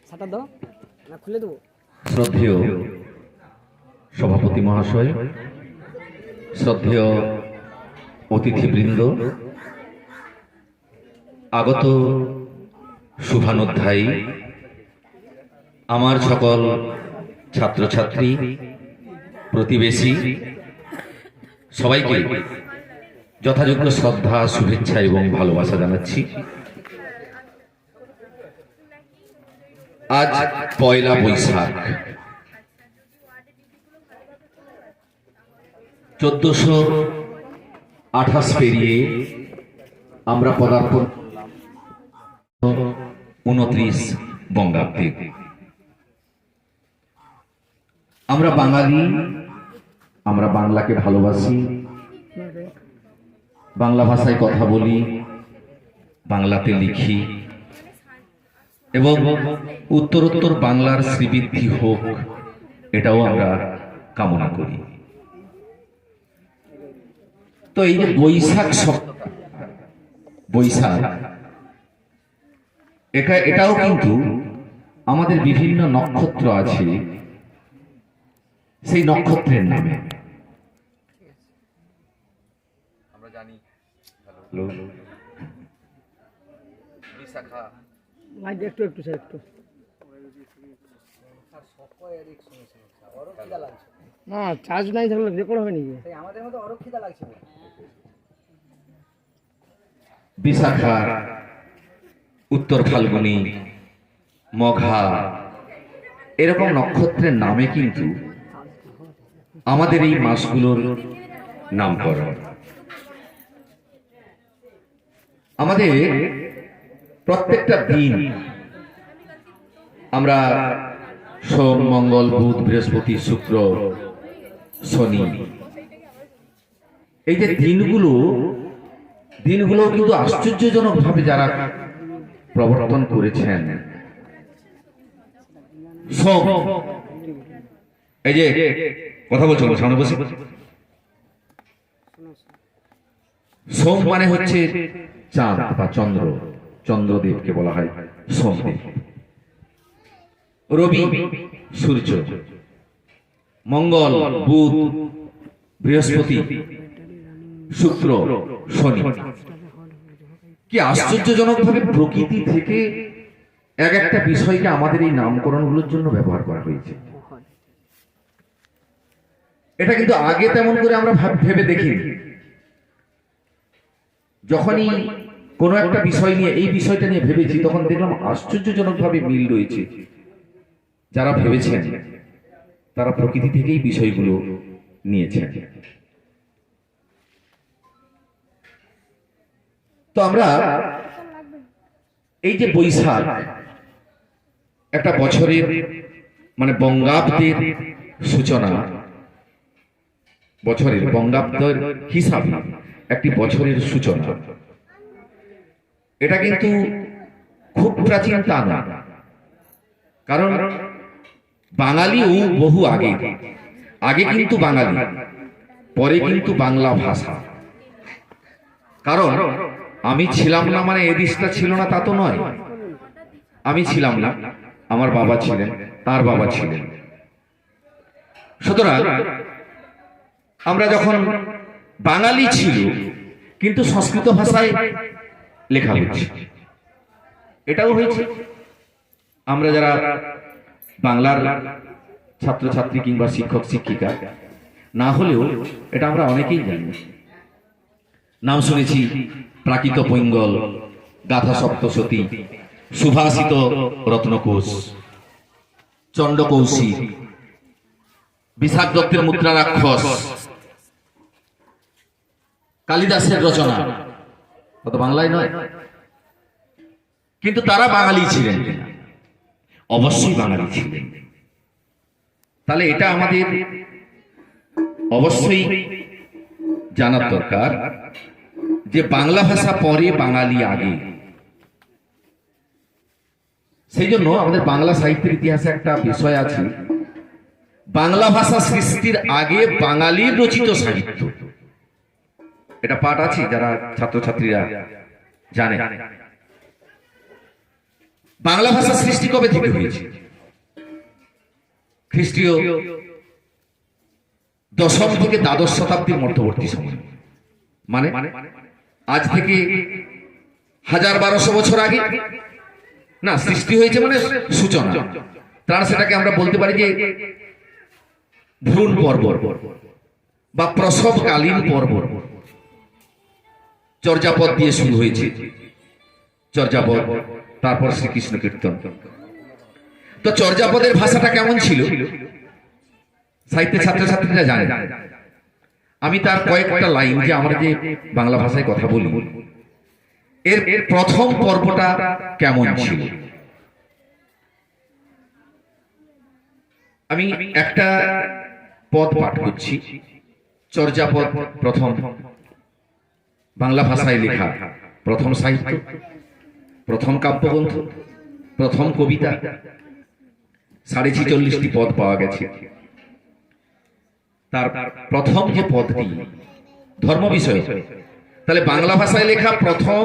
ছাতা দাও না খুলে দেবো? শ্রদ্ধেয় সভাপতি মহাশয়, শ্রদ্ধেয় অতিথিবৃন্দ, আগত শুভানুধ্যায়ী, আমার সকল ছাত্রছাত্রী, প্রতিবেশী, সবাইকে যথাযোগ্য শ্রদ্ধা, শুভেচ্ছা এবং ভালোবাসা জানাচ্ছি। আজ পয়লা বৈশাখ, 1428 পেরিয়ে আমরা পদার্পণ 29 বঙ্গাব্দে। আমরা বাঙালি, আমরা বাংলাকে ভালোবাসি, বাংলা ভাষায় কথা বলি, বাংলাতে লিখি এবং উত্তরোত্তর বাংলার শ্রীবৃদ্ধি হোক, এটাও আমরা কামনা করি। তো এই যে বৈশাখ, বৈশাখ এটাও কিন্তু আমাদের বিভিন্ন নক্ষত্র আছে, সেই নক্ষত্রের নামে আমরা জানি বিশাখা, একটু একটু স্যার একটু না চার্জ নাই থাকলে রেকর্ড হবে নাকি? বিশাখা, উত্তর ফাল্গুনী, মঘা, এরকম নক্ষত্রের নামে কিন্তু আমাদের এই মাসগুলোর নামকরণ। আমাদের প্রত্যেকটা দিন আমরা সোম, মঙ্গল, বুধ, বৃহস্পতি, শুক্র, শনি, এই যে দিনগুলো কিন্তু আশ্চর্যজনক ভাবে যারা প্রবর্তন করেছেন। সোম, এই যে কথা বলছো সামনে বসে, সোম মানে হচ্ছে চাঁদ বা চন্দ্র, চন্দ্রদেবকে বলা হয় সোমদেব। রবি সূর্য, মঙ্গল, বুধ, বৃহস্পতি, শুক্র, শনি। কি আশ্চর্যজনক ভাবে প্রকৃতি থেকে এক একটা বিষয়কে আমাদের এই নামকরণগুলোর জন্য ব্যবহার করা হয়েছে। এটা কিন্তু আগে তেমন করে আমরা ভেবে দেখিনি। যখনই কোনো একটা বিষয় নিয়ে এই বিষয়টা নিয়ে ভেবেছি তখন দেখলাম আশ্চর্যজনক ভাবে মিল রয়েছে। যারা ভেবেছেন তারা প্রকৃতি থেকেই বিষয়গুলো নিয়েছেন। তো আমরা এই যে বৈশাখ, একটা বছরের মানে বঙ্গাব্দের সূচনা, বছরের বঙ্গাব্দের হিসাবে একটি বছরের সূচনা, এটা কিন্তু খুব প্রাচীন তা না। কারণ বাঙালিও বহু আগে কিন্তু বাঙালি, পরে কিন্তু বাংলা ভাষা। কারণ আমি ছিলাম না মানে এই দেশটা ছিল না তা তো নয়। আমি ছিলাম না, আমার বাবা ছিলেন, তার বাবা ছিলেন। সুতরাং আমরা যখন বাঙালি ছিল কিন্তু সংস্কৃত ভাষায় লেখা হচ্ছে, এটাও হয়েছে। আমরা যারা বাংলার ছাত্রছাত্রী কিংবা শিক্ষক শিক্ষিকা না হলেও এটা আমরা অনেকেই জানি। নাম শুনেছি প্রাকৃত পৈঙ্গল, গাথা সপ্তশতী, সুভাষিত রত্নকোষ, চণ্ডকৌশিক, বিশাখ দত্তের মুদ্রা রাক্ষস, কালিদাসের রচনা, কত বাংলায় নয়। কিন্তু তারা বাঙালি ছিলেন কিনা? অবশ্যই বাঙালি ছিলেন। তাহলে এটা আমাদের অবশ্যই জানার দরকার যে বাংলা ভাষা পরে, বাঙালি আগে। সেই জন্য আমাদের বাংলা সাহিত্যের ইতিহাসে একটা বিষয় আছে, বাংলা ভাষা সৃষ্টির আগে বাঙালির রচিত সাহিত্য। এটা পাঠ আছে, যারা ছাত্রছাত্রীরা জানে। বাংলা ভাষা সৃষ্টি কবে থেকে হয়েছে? খ্রিস্টীয় দশম থেকে দ্বাদশ শতাব্দীর মধ্যবর্তী সময়, মানে আজ থেকে 1200 বছর আগে না সৃষ্টি হয়েছে, মানে সূচনা। তার সেটাকে আমরা বলতে পারি যে ভ্রূণ পর্ব বা প্রসবকালীন পর্ব। চর্যাপদ দিয়ে শুরু হয়েছে, চর্যাপদ, তারপর শ্রীকৃষ্ণ কীর্তন। তো চর্যাপদের ভাষাটা কেমন ছিল সাহিত্যের ছাত্রছাত্রীরা জানে। আমি তার কয়েকটা লাইন, যে আমরা যে বাংলা ভাষায় কথা বলি, এর প্রথম পর্বটা কেমন ছিল আমি একটা পদ পাঠ করছি। চর্যাপদ প্রথম বাংলা ভাষায় লেখা প্রথম সাহিত্য, প্রথম কাব্যগ্রন্থ, প্রথম কবিতা। 46টি পদ পাওয়া গেছে। তার প্রথম যে পদটি ধর্ম বিষয়, তাহলে বাংলা ভাষায় লেখা প্রথম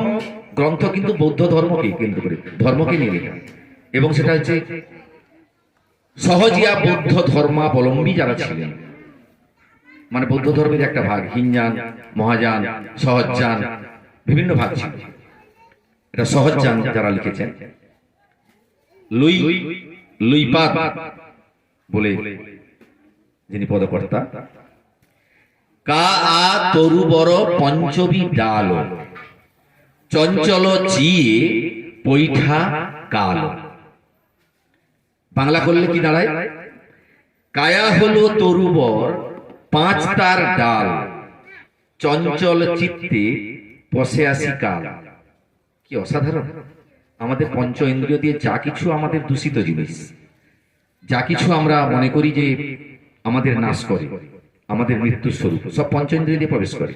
গ্রন্থ কিন্তু বৌদ্ধ ধর্মকে কেন্দ্র করে, ধর্মকে নিয়ে লেখা। এবং সেটা হচ্ছে সহজিয়া বৌদ্ধ ধর্মাবলম্বী যারা ছিলেন, মানে বৌদ্ধ ধর্মের একটা ভাগ, হিনযান, মহাযান, সহজযান, বিভিন্ন ভাগ ছিল। এটা সহজযান যারা লিখেছেন, লুইপাদ বলে যিনি পদকর্তা। কা আ তরু বড় পঞ্চবী ডাল, চঞ্চল চিয়ে পৈঠা কাল। বাংলা করলে কি দাঁড়ায়? কায়া হলো তরুবর, পাঁচ তার ডাল, চঞ্চল চিত্তে বসে আসি কাল। কি অসাধারণ! আমাদের পঞ্চ ইন্দ্রিয় দিয়ে যা কিছু আমাদের দূষিত জিনিস, যা কিছু আমরা মনে করি যে আমাদের নাশ করে, আমাদের মৃত্যুর স্বরূপ, সব পঞ্চ ইন্দ্রিয় দিয়ে প্রবেশ করে।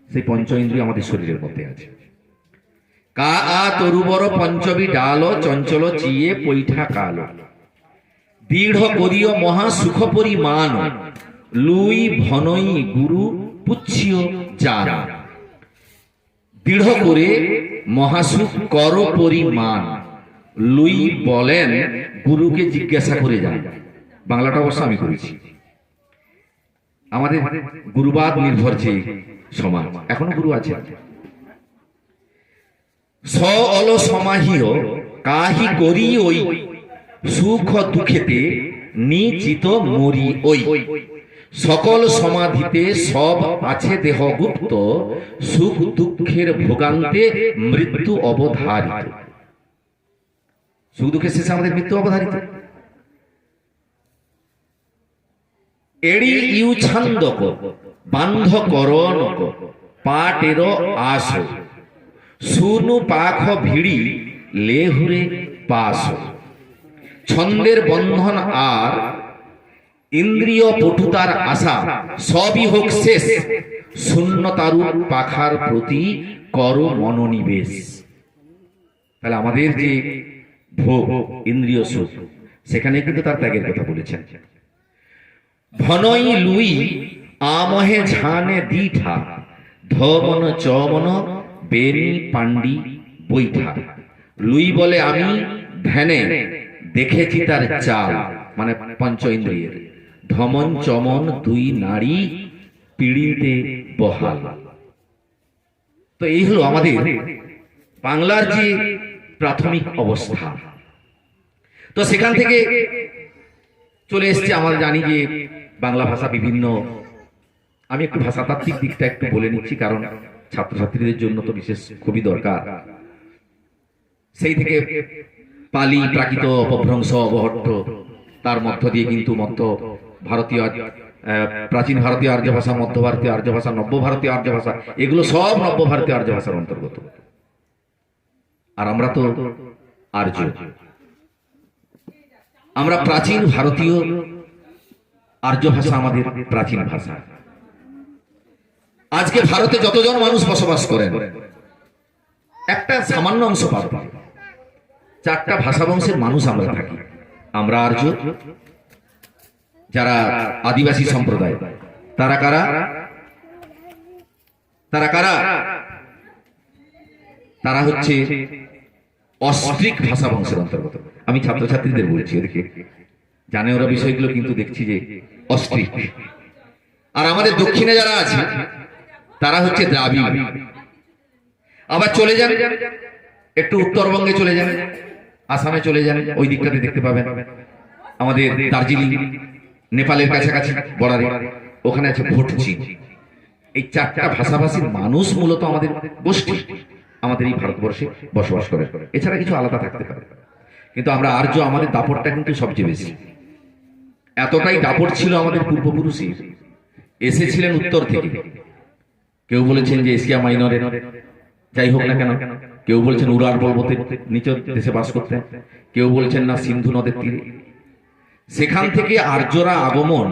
সেই পঞ্চ ইন্দ্রিয় আমাদের শরীরের মধ্যে আছে। কা আ তরুবর পঞ্চবী ডাল, চঞ্চল চিয়ে পৈঠা কাল। দৃঢ় করিও মহা সুখ পরিমাণ, লুই ভনই গুরু পুচ্ছিও জানা। দৃঢ় করে মহাসুখ কর পরিমাণ, লুই বলেন গুরুকে জিজ্ঞাসা করে যান। বাংলাটা অবশ্য আমি করেছি। আমাদের গুরুবাদ নির্ভর যে সমাজ, এখনো গুরু আছে। স অল সমাহিও কাহি করি ওই, সুখ দুঃখেতে নিচিত মরি ওই। সকল সমাধিতে সব আছে দেহ গুপ্ত, সুখ দুঃখের ভোগান্তে মৃত্যু অবধারিত। সুখ দুঃখের শেষে আমাদের মৃত্যু অবধারিত। এড়ি ইউ ছান্দক বান্ধ করণক, পাটের আস, সুনু পাখ ভিড়ি লেহুরে পাশ। ছন্দের বন্ধন আর ইন্দ্রিয় পটুতার আশা, সবই হোক শেষ, শূন্যতারু পাখার প্রতি কর মনোনিবেশ। তাহলে আমাদের যে ভোগ ইন্দ্রিয় সুখ, সেখানে কিন্তু তার ত্যাগের কথা বলেছেন। ভনই লুই আমহে ঝানে দিঠা, ধমন চমন বেনি পান্ডি বৈঠা। লুই বলে আমি ধ্যানে দেখেছি তার চাল, মানে পঞ্চ ইন্দ্রিয়ের। ধমন চমন দুই নারী পিড়িতে বহাল। তো এই হলো আমাদের বাংলার যে প্রাথমিক অবস্থা। তো সেখান থেকে চলে এসছে, আমরা জানি যে বাংলা ভাষা বিভিন্ন, আমি একটু ভাষাতাত্ত্বিক দিকটা একটু বলে নিচ্ছি, কারণ ছাত্রছাত্রীদের জন্য তো বিশেষ খুবই দরকার। সেই থেকে পালি, প্রাকৃত, অপভ্রংশ, অবহট্ট, তার মধ্য দিয়ে কিন্তু মধ্য ভারতীয়, প্রাচীন ভারতীয় আর্য ভাষা, মধ্য ভারতীয় আর্য ভাষা, নব্য ভারতীয় আর্য ভাষা, এগুলো সব নব্য ভারতীয় আর্য ভাষার অন্তর্গত। আর আমরা তো আর্য, আমরা প্রাচীন ভারতীয় আর্য ভাষা আমাদের প্রাচীন ভাষা। আজকে ভারতে যতজন মানুষ বসবাস করেন, একটা সামান্য অংশ পাবে, চারটা ভাষা বংশের মানুষ আমরা থাকি। আমরা আর্য, যারা আদিবাসী সম্প্রদায়, তারা কারা? তারা কারা? তারা হচ্ছে অস্ট্রিক ভাষা বংশের অন্তর্গত। আমি ছাত্রছাত্রীদের বলছি, ওদেরকে জানে ওরা বিষয়গুলো, কিন্তু দেখছি যে অস্ট্রিক। আর আমাদের দক্ষিণে যারা আছে তারা হচ্ছে দ্রাবিড়। আবার চলে যান একটু উত্তরবঙ্গে, চলে যান আসামে, চলে যান, ওই দিকটাতে দেখতে পাবেন আমাদের দার্জিলিং, নেপালের কাছাকাছি বর্ডারে, ওখানে আছে ভোটচি। এই চারটা ভাষাভাষীর মানুষ মূলত আমাদের গোষ্ঠী, আমাদের এই ভারতবর্ষে বসবাস করে। এছাড়া কিছু আলাদা থাকতে পারে, কিন্তু আমরা আর্য, আমাদের দাপটটা কিন্তু সবচেয়ে বেশি। এতটাই দাপট ছিল আমাদের পূর্বপুরুষের, এসেছিলেন উত্তর থেকে। কেউ বলেছেন যে এশিয়া মাইনরের, যাই হোক না কেন, কেউ বলছেন উরার পর্বতের নিচের দেশে বাস করতেন, কেউ বলছেন না সিন্ধু নদের তীরে। সেখান থেকে আর্যরা আগমন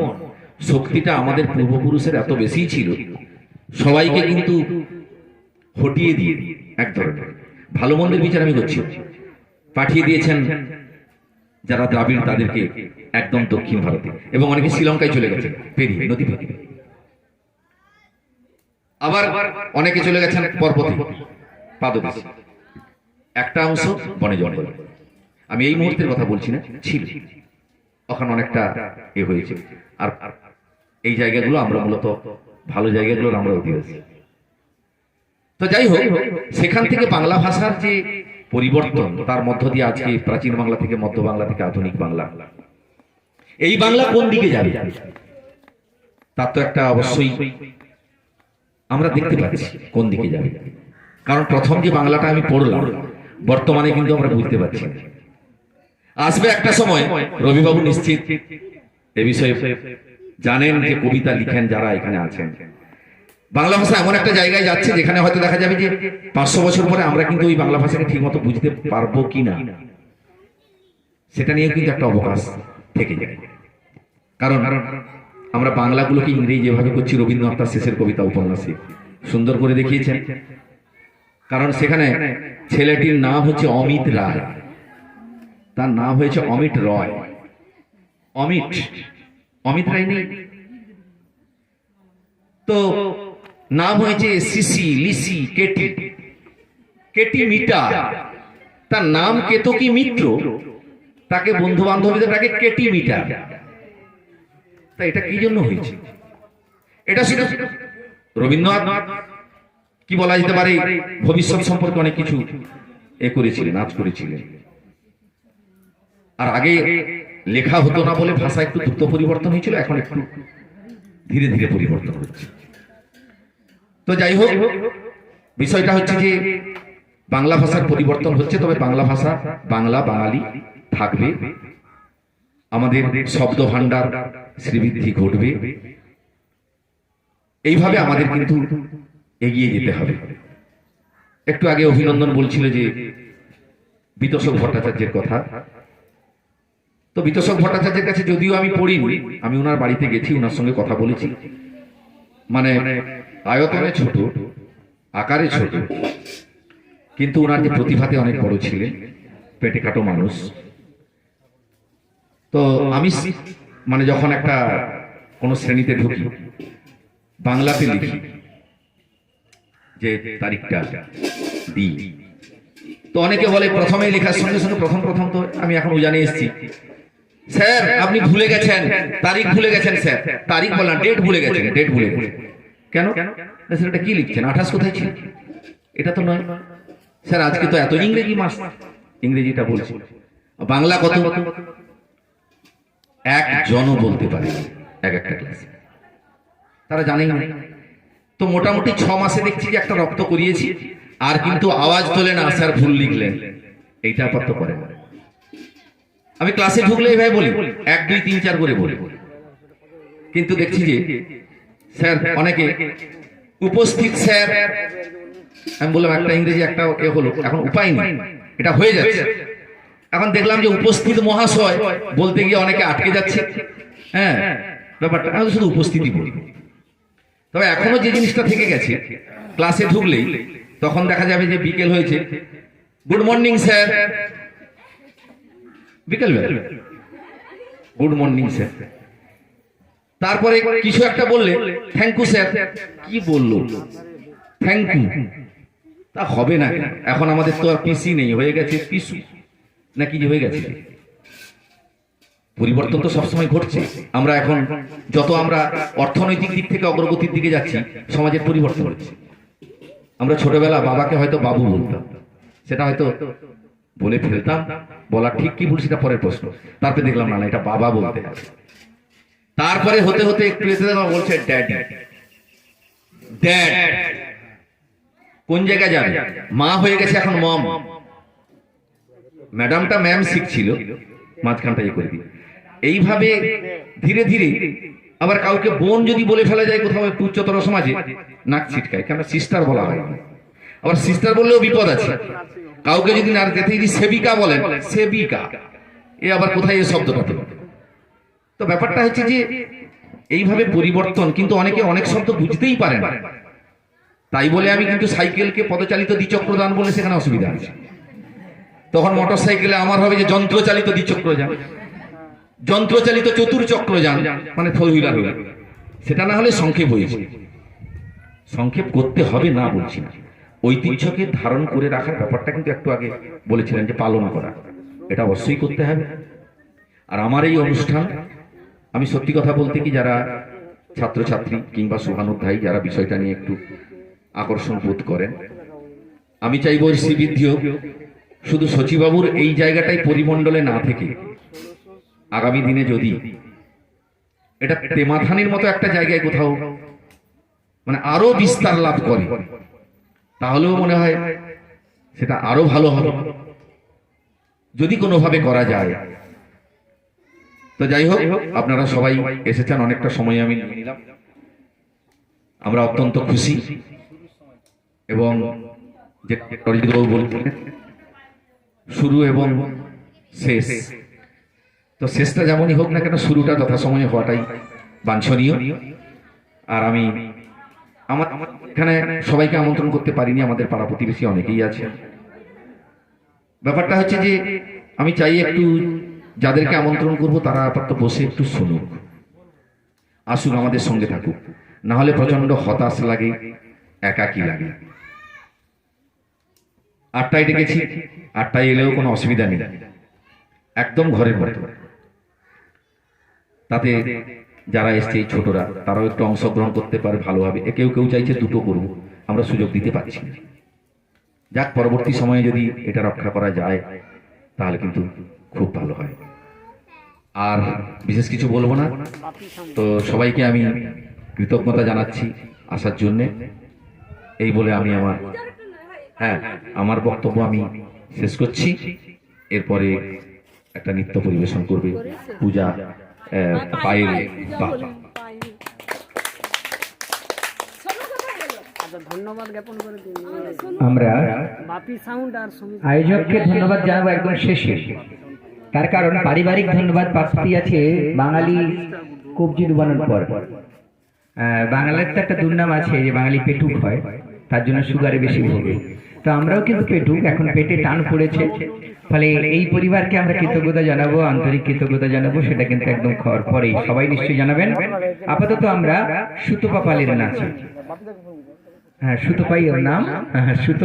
শক্তিটা আমাদের পূর্বপুরুষের এত বেশি ছিল, সবাইকে কিন্তু হটিয়ে দিয়ে, এক ধরনের ভালো মন্দের বিচার আমি করছি, পাঠিয়ে দিয়েছেন যারা দ্রাবিড় তাদেরকে একদম দক্ষিণ ভারতে, এবং অনেকে শ্রীলঙ্কায় চলে গেছেন পেরিয়ে, নদী পেরিয়ে। আবার অনেকে চলে গেছেন পর্বতে, পাদদেশে। একটা অংশ বনে জঙ্গল। আমি এই মুহূর্তের কথা বলছি না, ছিল, ওখানে অনেকটা এ হয়েছে। আর এই জায়গাগুলো আমরা মূলত ভালো জায়গাগুলোর আমরা অধিবাসী। তো যাই হোক, সেখান থেকে বাংলা ভাষার যে পরিবর্তন, তার মধ্য দিয়ে আজকে প্রাচীন বাংলা থেকে মধ্য বাংলা থেকে আধুনিক বাংলা, এই বাংলা কোন দিকে যাবে তার তো একটা অবশ্যই আমরা দেখতে পাচ্ছি কোন দিকে যাবে। কারণ প্রথম যে বাংলাটা আমি পড়লাম বর্তমানে কিন্তু আমরা বুঝতে পারছি না। আসবে একটা সময়, রবিবাবু নিশ্চিত এ বিষয়ে জানেন, যে কবিতা লিখেন যারা এখানে আছেন, বাংলা ভাষা এমন একটা জায়গায় যাচ্ছে যেখানে হয়তো দেখা যাবে যে 500 বছর পরে আমরা কিন্তু ওই বাংলা ভাষাকে ঠিক মতো বুঝতে পারবো কিনা, সেটা নিয়ে কিন্তু একটা অবকাশ থেকে যায়। কারণ আমরা বাংলাগুলোকে ইংরেজি যেভাবে করছি, রবীন্দ্রনাথ তার শেষের কবিতা উপন্যাসে সুন্দর করে দেখিয়েছেন। কারণ সেখানে ছেলেটির নাম হচ্ছে অমিত রায়, তার নাম হয়েছে অমিত রয়। অমিত রায় নেই তো, নাম হয়েছে সিসি, লিসি, কেটি মিটা। তার নাম কেতকী মিত্র, তাকে বন্ধু বান্ধবীদের ডাকে কেটি মিটা। তা এটা কি জন্য হয়েছে? এটা শুধু রবীন্দ্রনাথ কি বলা যেতে পারে ভবিষ্যৎ সম্পর্কে অনেক কিছু করেছিলেন, আজ করেছিলেন। আর আগে লেখা হতো না বলে ভাষা একটু দ্রুত পরিবর্তন হয়েছিল, এখন একটু ধীরে ধীরে পরিবর্তন হচ্ছে। তো যাই হোক, বিষয়টা হচ্ছে যে বাংলা ভাষার পরিবর্তন হচ্ছে, তবে বাংলা ভাষা, বাংলা বাঙালি থাকবে, আমাদের শব্দ ভান্ডার শ্রীবৃদ্ধি ঘটবে। এইভাবে আমাদের কিন্তু এগিয়ে যেতে হবে। একটু আগে অভিনন্দন বলছিল যে বিতোষক ভট্টাচার্যের কথা। তো বিতোষক ভট্টাচার্যের কাছে যদিও আমি পড়িনি, আমি ওনার বাড়িতে গেছি, ওনার সঙ্গে কথা বলেছি। মানে আয়তনে ছোট, আকারে ছোট, কিন্তু ওনার যে প্রতিভাতে অনেক বড় ছিলেন, পেটে কাটো মানুষ। তো আমি মানে যখন একটা কোন শ্রেণীতে ঢুকি, বাংলাতে লিখি যে তারিখটা দিই, তো অনেকে বলে প্রথমে লেখার সঙ্গে সঙ্গে প্রথম তো আমি এখন জানিয়ে এসেছি, স্যার আপনি ভুলে গেছেন, তারিখ ভুলে গেছেন স্যার। তারিখ বললাম, ডেট ভুলে গেছেন, ডেট ভুলে গেছেন কেন? স্যার এটা কি লিখছেন, 28 কোথায় ছিল? এটা তো নয় স্যার, আজকে তো এত ইংরেজি মাস, ইংরেজিটা বলছি। বাংলা কত একজনও বলতে পারে এক একটা ক্লাসে, তারা জানেই না। তো মোটামুটি 6 মাসে দেখছি যে একটা রপ্ত করিয়েছি, আর কিন্তু আওয়াজ তোলে না, স্যার ভুল লিখলেন, এইটা আপাতত করে না। আমি ক্লাসে ঢুকলে এইভাবে বলি, 1 2 3 4 করে বলি, কিন্তু দেখছি যে স্যার অনেকে উপস্থিত স্যার, আমি বললাম একটা ইংরেজি একটা হলো, এখন উপায় নেই, এটা হয়ে যাচ্ছে। এখন দেখলাম যে উপস্থিত মহাশয় বলতে গিয়ে অনেকে আটকে যাচ্ছে। হ্যাঁ, ব্যাপারটা আমি শুধু উপস্থিতি বলি। তবে এখনো যে জিনিসটা থেকে গেছে, ক্লাসে ঢুকলেই তখন দেখা যাবে যে বিকেল হয়েছে, গুড মর্নিং স্যার, বিকেল বেলা গুড মর্নিং স্যার। তারপরে কিছু একটা বললে থ্যাংক ইউ স্যার, কি বললো থ্যাংক ইউ, তা হবে না। এখন আমাদের তো আর পিসি নেই, হয়ে গেছে পিসু নাকি যে হয়ে গেছে। পরিবর্তন তো সবসময় ঘটছে। আমরা এখন যত আমরা অর্থনৈতিক দিক থেকে অগ্রগতির দিকে যাচ্ছি, সমাজের পরিবর্তন হচ্ছে। আমরা ছোটবেলা বাবাকে হয়তো বাবু বলতাম, সেটা হয়তো বলে ফেলতাম, বলা ঠিক কি ভুল সেটা পরের প্রশ্ন। তারপরে দেখলাম না, এটা বাবা বলতে হবে। তারপরে হতে হতে একটু এসে বলছে ড্যাডি, ড্যাড। কোন জায়গায় যাবে? মা হয়ে গেছে এখন মম। ম্যাডামটা ম্যাম শিখছিল, মাঝখানটা করে দিই। এইভাবে ধীরে ধীরে আবার কাউকে বোন যদি বলে ফেলা যায় কোথাও একটু উচ্চতর সমাজে, নাক ছিটকায়, কেন সিস্টার বলা হয়। আবার সিস্টার বললেও বিপদ আছে। কাউকে যদি না যেতে যদি সেবিকা বলেন, সেবিকা, এ আবার কোথায় এই শব্দ পাতে। তো ব্যাপারটা হচ্ছে যে এইভাবে পরিবর্তন, কিন্তু অনেকে অনেক শব্দ বুঝতেই পারে না। তাই বলে আমি কিন্তু সাইকেলকে পদচালিত দ্বিচক্রযান বলে সেখানে অসুবিধা আছে। তখন মোটর সাইকেলে আমার হবে যে যন্ত্রচালিত দ্বিচক্রযান, যন্ত্রচালিত চতুর্চক্রযান, মানে ফোর হুইলার হইল। সেটা না হলে সংক্ষেপ হয়েছে। সংক্ষেপ করতে হবে না বলছি না, ঐতিহ্যকে ধারণ করে রাখার ব্যাপারটা কিন্তু একটু আগে বলেছিলেন যে পালন করা, এটা অবশ্যই করতে হবে। আর আমার এই অনুষ্ঠান, আমি সত্যি কথা বলতে কি, যারা ছাত্রছাত্রী কিংবা শুভানুধ্যায়ী যারা বিষয়টা নিয়ে একটু আকর্ষণ বোধ করেন, আমি চাইব শ্রীবৃদ্ধি হোক। শুধু সচিবাবুর এই জায়গাটাই পরিমণ্ডলে না থেকে আগামী দিনে যদি এটা তেমাথানির মতো একটা জায়গায় কোথাও মানে আরো বিস্তার লাভ করে, তাহলেও মনে হয় সেটা আরো ভালো হবে যদি কোনোভাবে করা যায়। তো যাই হোক, আপনারা সবাই এসেছেন, অনেকটা সময় আমি নিয়ে নিলাম। আমরা অত্যন্ত খুশি এবং যে অরিজিৎবাবু বলতেন শুরু এবং শেষ, তো শেষটা যেমনই হোক না কেন শুরুটা যথাসময়ে হওয়াটাই বাঞ্ছনীয়। আর আমি আমার এখানে সবাইকে আমন্ত্রণ করতে পারিনি, আমাদের পাড়া প্রতিবেশী অনেকেই আছে। ব্যাপারটা হচ্ছে যে আমি চাই একটু যাদেরকে আমন্ত্রণ করব তারা আপাতত বসে একটু শুনুক, আসুক, আমাদের সঙ্গে থাকুক, না হলে প্রচন্ড হতাশ লাগে, একাকী লাগে। 8টায় ডেকেছি, 8টায় এলেও কোনো অসুবিধা নেই, একদম ঘরের মতো। তাতে যারা এসছে এই ছোটরা তারাও একটু অংশগ্রহণ করতে পারে ভালোভাবে। কেউ কেউ চাইছে দুটো করব, আমরা সুযোগ দিতে পারছি না। যাক, পরবর্তী সময়ে যদি এটা রক্ষা করা যায় তাহলে কিন্তু খুব ভালো হয়। আর বিশেষ কিছু বলবো না, তো সবাইকে আমি কৃতজ্ঞতা জানাচ্ছি আসার জন্যে। এই বলে আমি আমার বক্তব্য আমি শেষ করছি। এরপরে একটা নৃত্য পরিবেশন করবে পূজা পায়েল বাবা। ধন্যবাদ জ্ঞাপন করে দিন। আমরা বাপি সাউন্ড আর আয়োজককে ধন্যবাদ জানাবো একদম শেষে, তার কারণ পারিবারিক ধন্যবাদ প্রাপ্তি আছে বাঙালি কবজি ডুবানোর পর। বাঙালির তো একটা দুর্নাম আছে যে বাঙালি পেটুক হয়, তার জন্য সুগারে বেশি ভোগে। তো আমরাও কিন্তু পেটুক, এখন পেটে টান পড়েছে, ফলে এই পরিবারকে আমরা কৃতজ্ঞতা জানাবো, আন্তরিক কৃতজ্ঞতা জানাবো, সেটা কিন্তু একদম খাওয়ার পরেই সবাই নিশ্চয়ই জানাবেন। আপাতত আমরা সুতপা পালের নাচ, হ্যাঁ সুতপাই ওর নাম, সুতো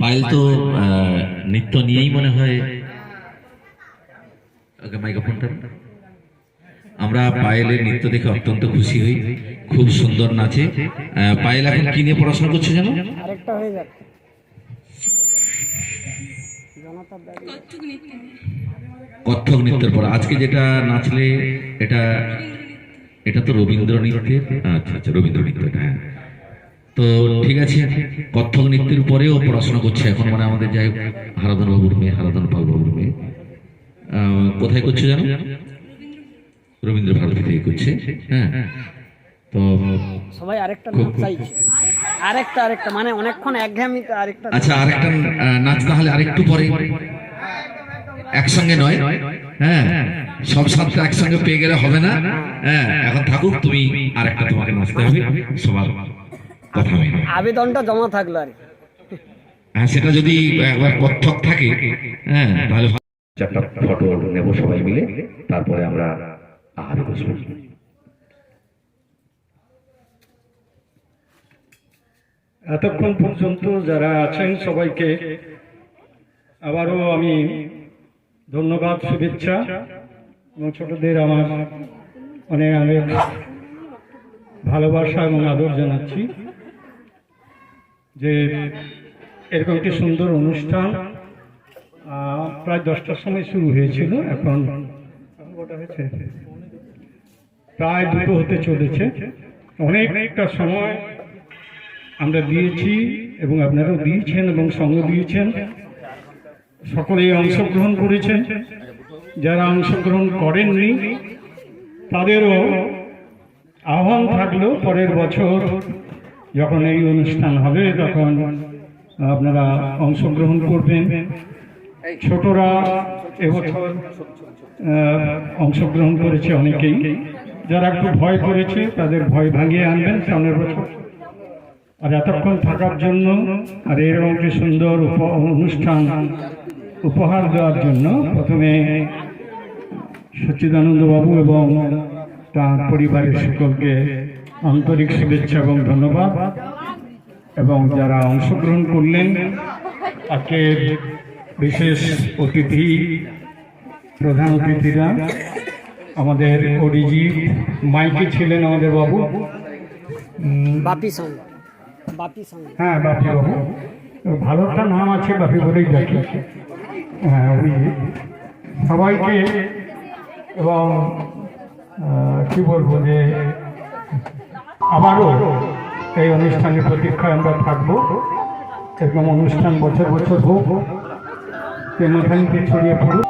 পায়েল তো নৃত্য নিয়েই মনে হয় মাইক্রোফোনটা। আমরা পায়েলের নৃত্য দেখে অত্যন্ত খুশি হই, খুব সুন্দর নাচে। পায়েল এখন কি নিয়ে পড়াশোনা করছে জানো? আরেকটা হয়ে যাচ্ছে কত্থক নৃত্যের পর আজকে যেটা নাচলে এটা এটা তো রবীন্দ্র নৃত্যের, আচ্ছা আচ্ছা রবীন্দ্র নৃত্য, হ্যাঁ। তো ঠিক আছে, কত্থক নৃত্যের পরেও পড়াশোনা করছে এখন, মানে আমাদের যাই হারাধন বাবুর মেয়ে, হারাধন পাল বাবুর মেয়ে। কোথায় করছে জানো? রবীন্দ্র ভারতী থেকে করছে, হ্যাঁ। তো সবাই আরেকটা নাচ চাইছে, আরেকটা মানে অনেকক্ষণ একঘেয়েমিতে আরেকটা। আচ্ছা, আরেকটা নাচ তাহলে আরেকটু পরে, একসঙ্গে নয়। হ্যাঁ, সব সাথে একসঙ্গে পেয়ে গেলে হবে না। হ্যাঁ, এখন থাকুক, তুমি আরেকটা তোমাকে নাচতে হবে, সবার কথা হয় না। আবেদনটা জমা থাকলো আর কি। হ্যাঁ, সেটা যদি একবার কত্থক থাকে, হ্যাঁ, তাহলে চারটা ফটো নেব সবাই মিলে, তারপরে আমরা আহারে বসবো। এতক্ষণ পর্যন্ত যারা আছেন সবাইকে আবারও আমি ধন্যবাদ, শুভেচ্ছা এবং ছোটদের আমার অনেক অনেক ভালোবাসা এবং আদর জানাচ্ছি যে এরকম একটি সুন্দর অনুষ্ঠান প্রায় 10টার সময় শুরু হয়েছিল, এখন কটা হয়েছে? প্রায় 2টো হতে চলেছে। অনেকটা সময় আমরা দিয়েছি এবং আপনারাও দিয়েছেন এবং সঙ্গ দিয়েছেন, সকলেই অংশগ্রহণ করেছেন। যারা অংশগ্রহণ করেননি তাদেরও আহ্বান থাকলো, পরের বছর যখন এই অনুষ্ঠান হবে তখন আপনারা অংশগ্রহণ করবেন। ছোটরা এবছর অংশগ্রহণ করেছে অনেকেই, যারা একটু ভয় করেছে তাদের ভয় ভাঙিয়ে আনবেন সামনের বছর। আর এতক্ষণ থাকার জন্য আর এরকম একটি সুন্দর অনুষ্ঠান উপহার দেওয়ার জন্য প্রথমে সচ্চিদানন্দ বাবু এবং তার পরিবারের সকলকে আন্তরিক শুভেচ্ছা এবং ধন্যবাদ। এবং যারা অংশগ্রহণ করলেন, আজকের বিশেষ অতিথি, প্রধান অতিথিরা আমাদের অরিজিৎ মাইকে ছিলেন আমাদের বাবু, বাপি সঙ্গ, বাপি সঙ্গ। হ্যাঁ, বাপি বাবু, ভালো একটা নাম আছে, বাপি বলেই ডাকি। হ্যাঁ, অভিজিৎ সবাইকে এবং কি বলবো যে আবারও এই অনুষ্ঠানের প্রতীক্ষায় আমরা থাকবো। এরকম অনুষ্ঠান বছর বছর হোক, প্রেমখানিতে ছড়িয়ে পড়ুক।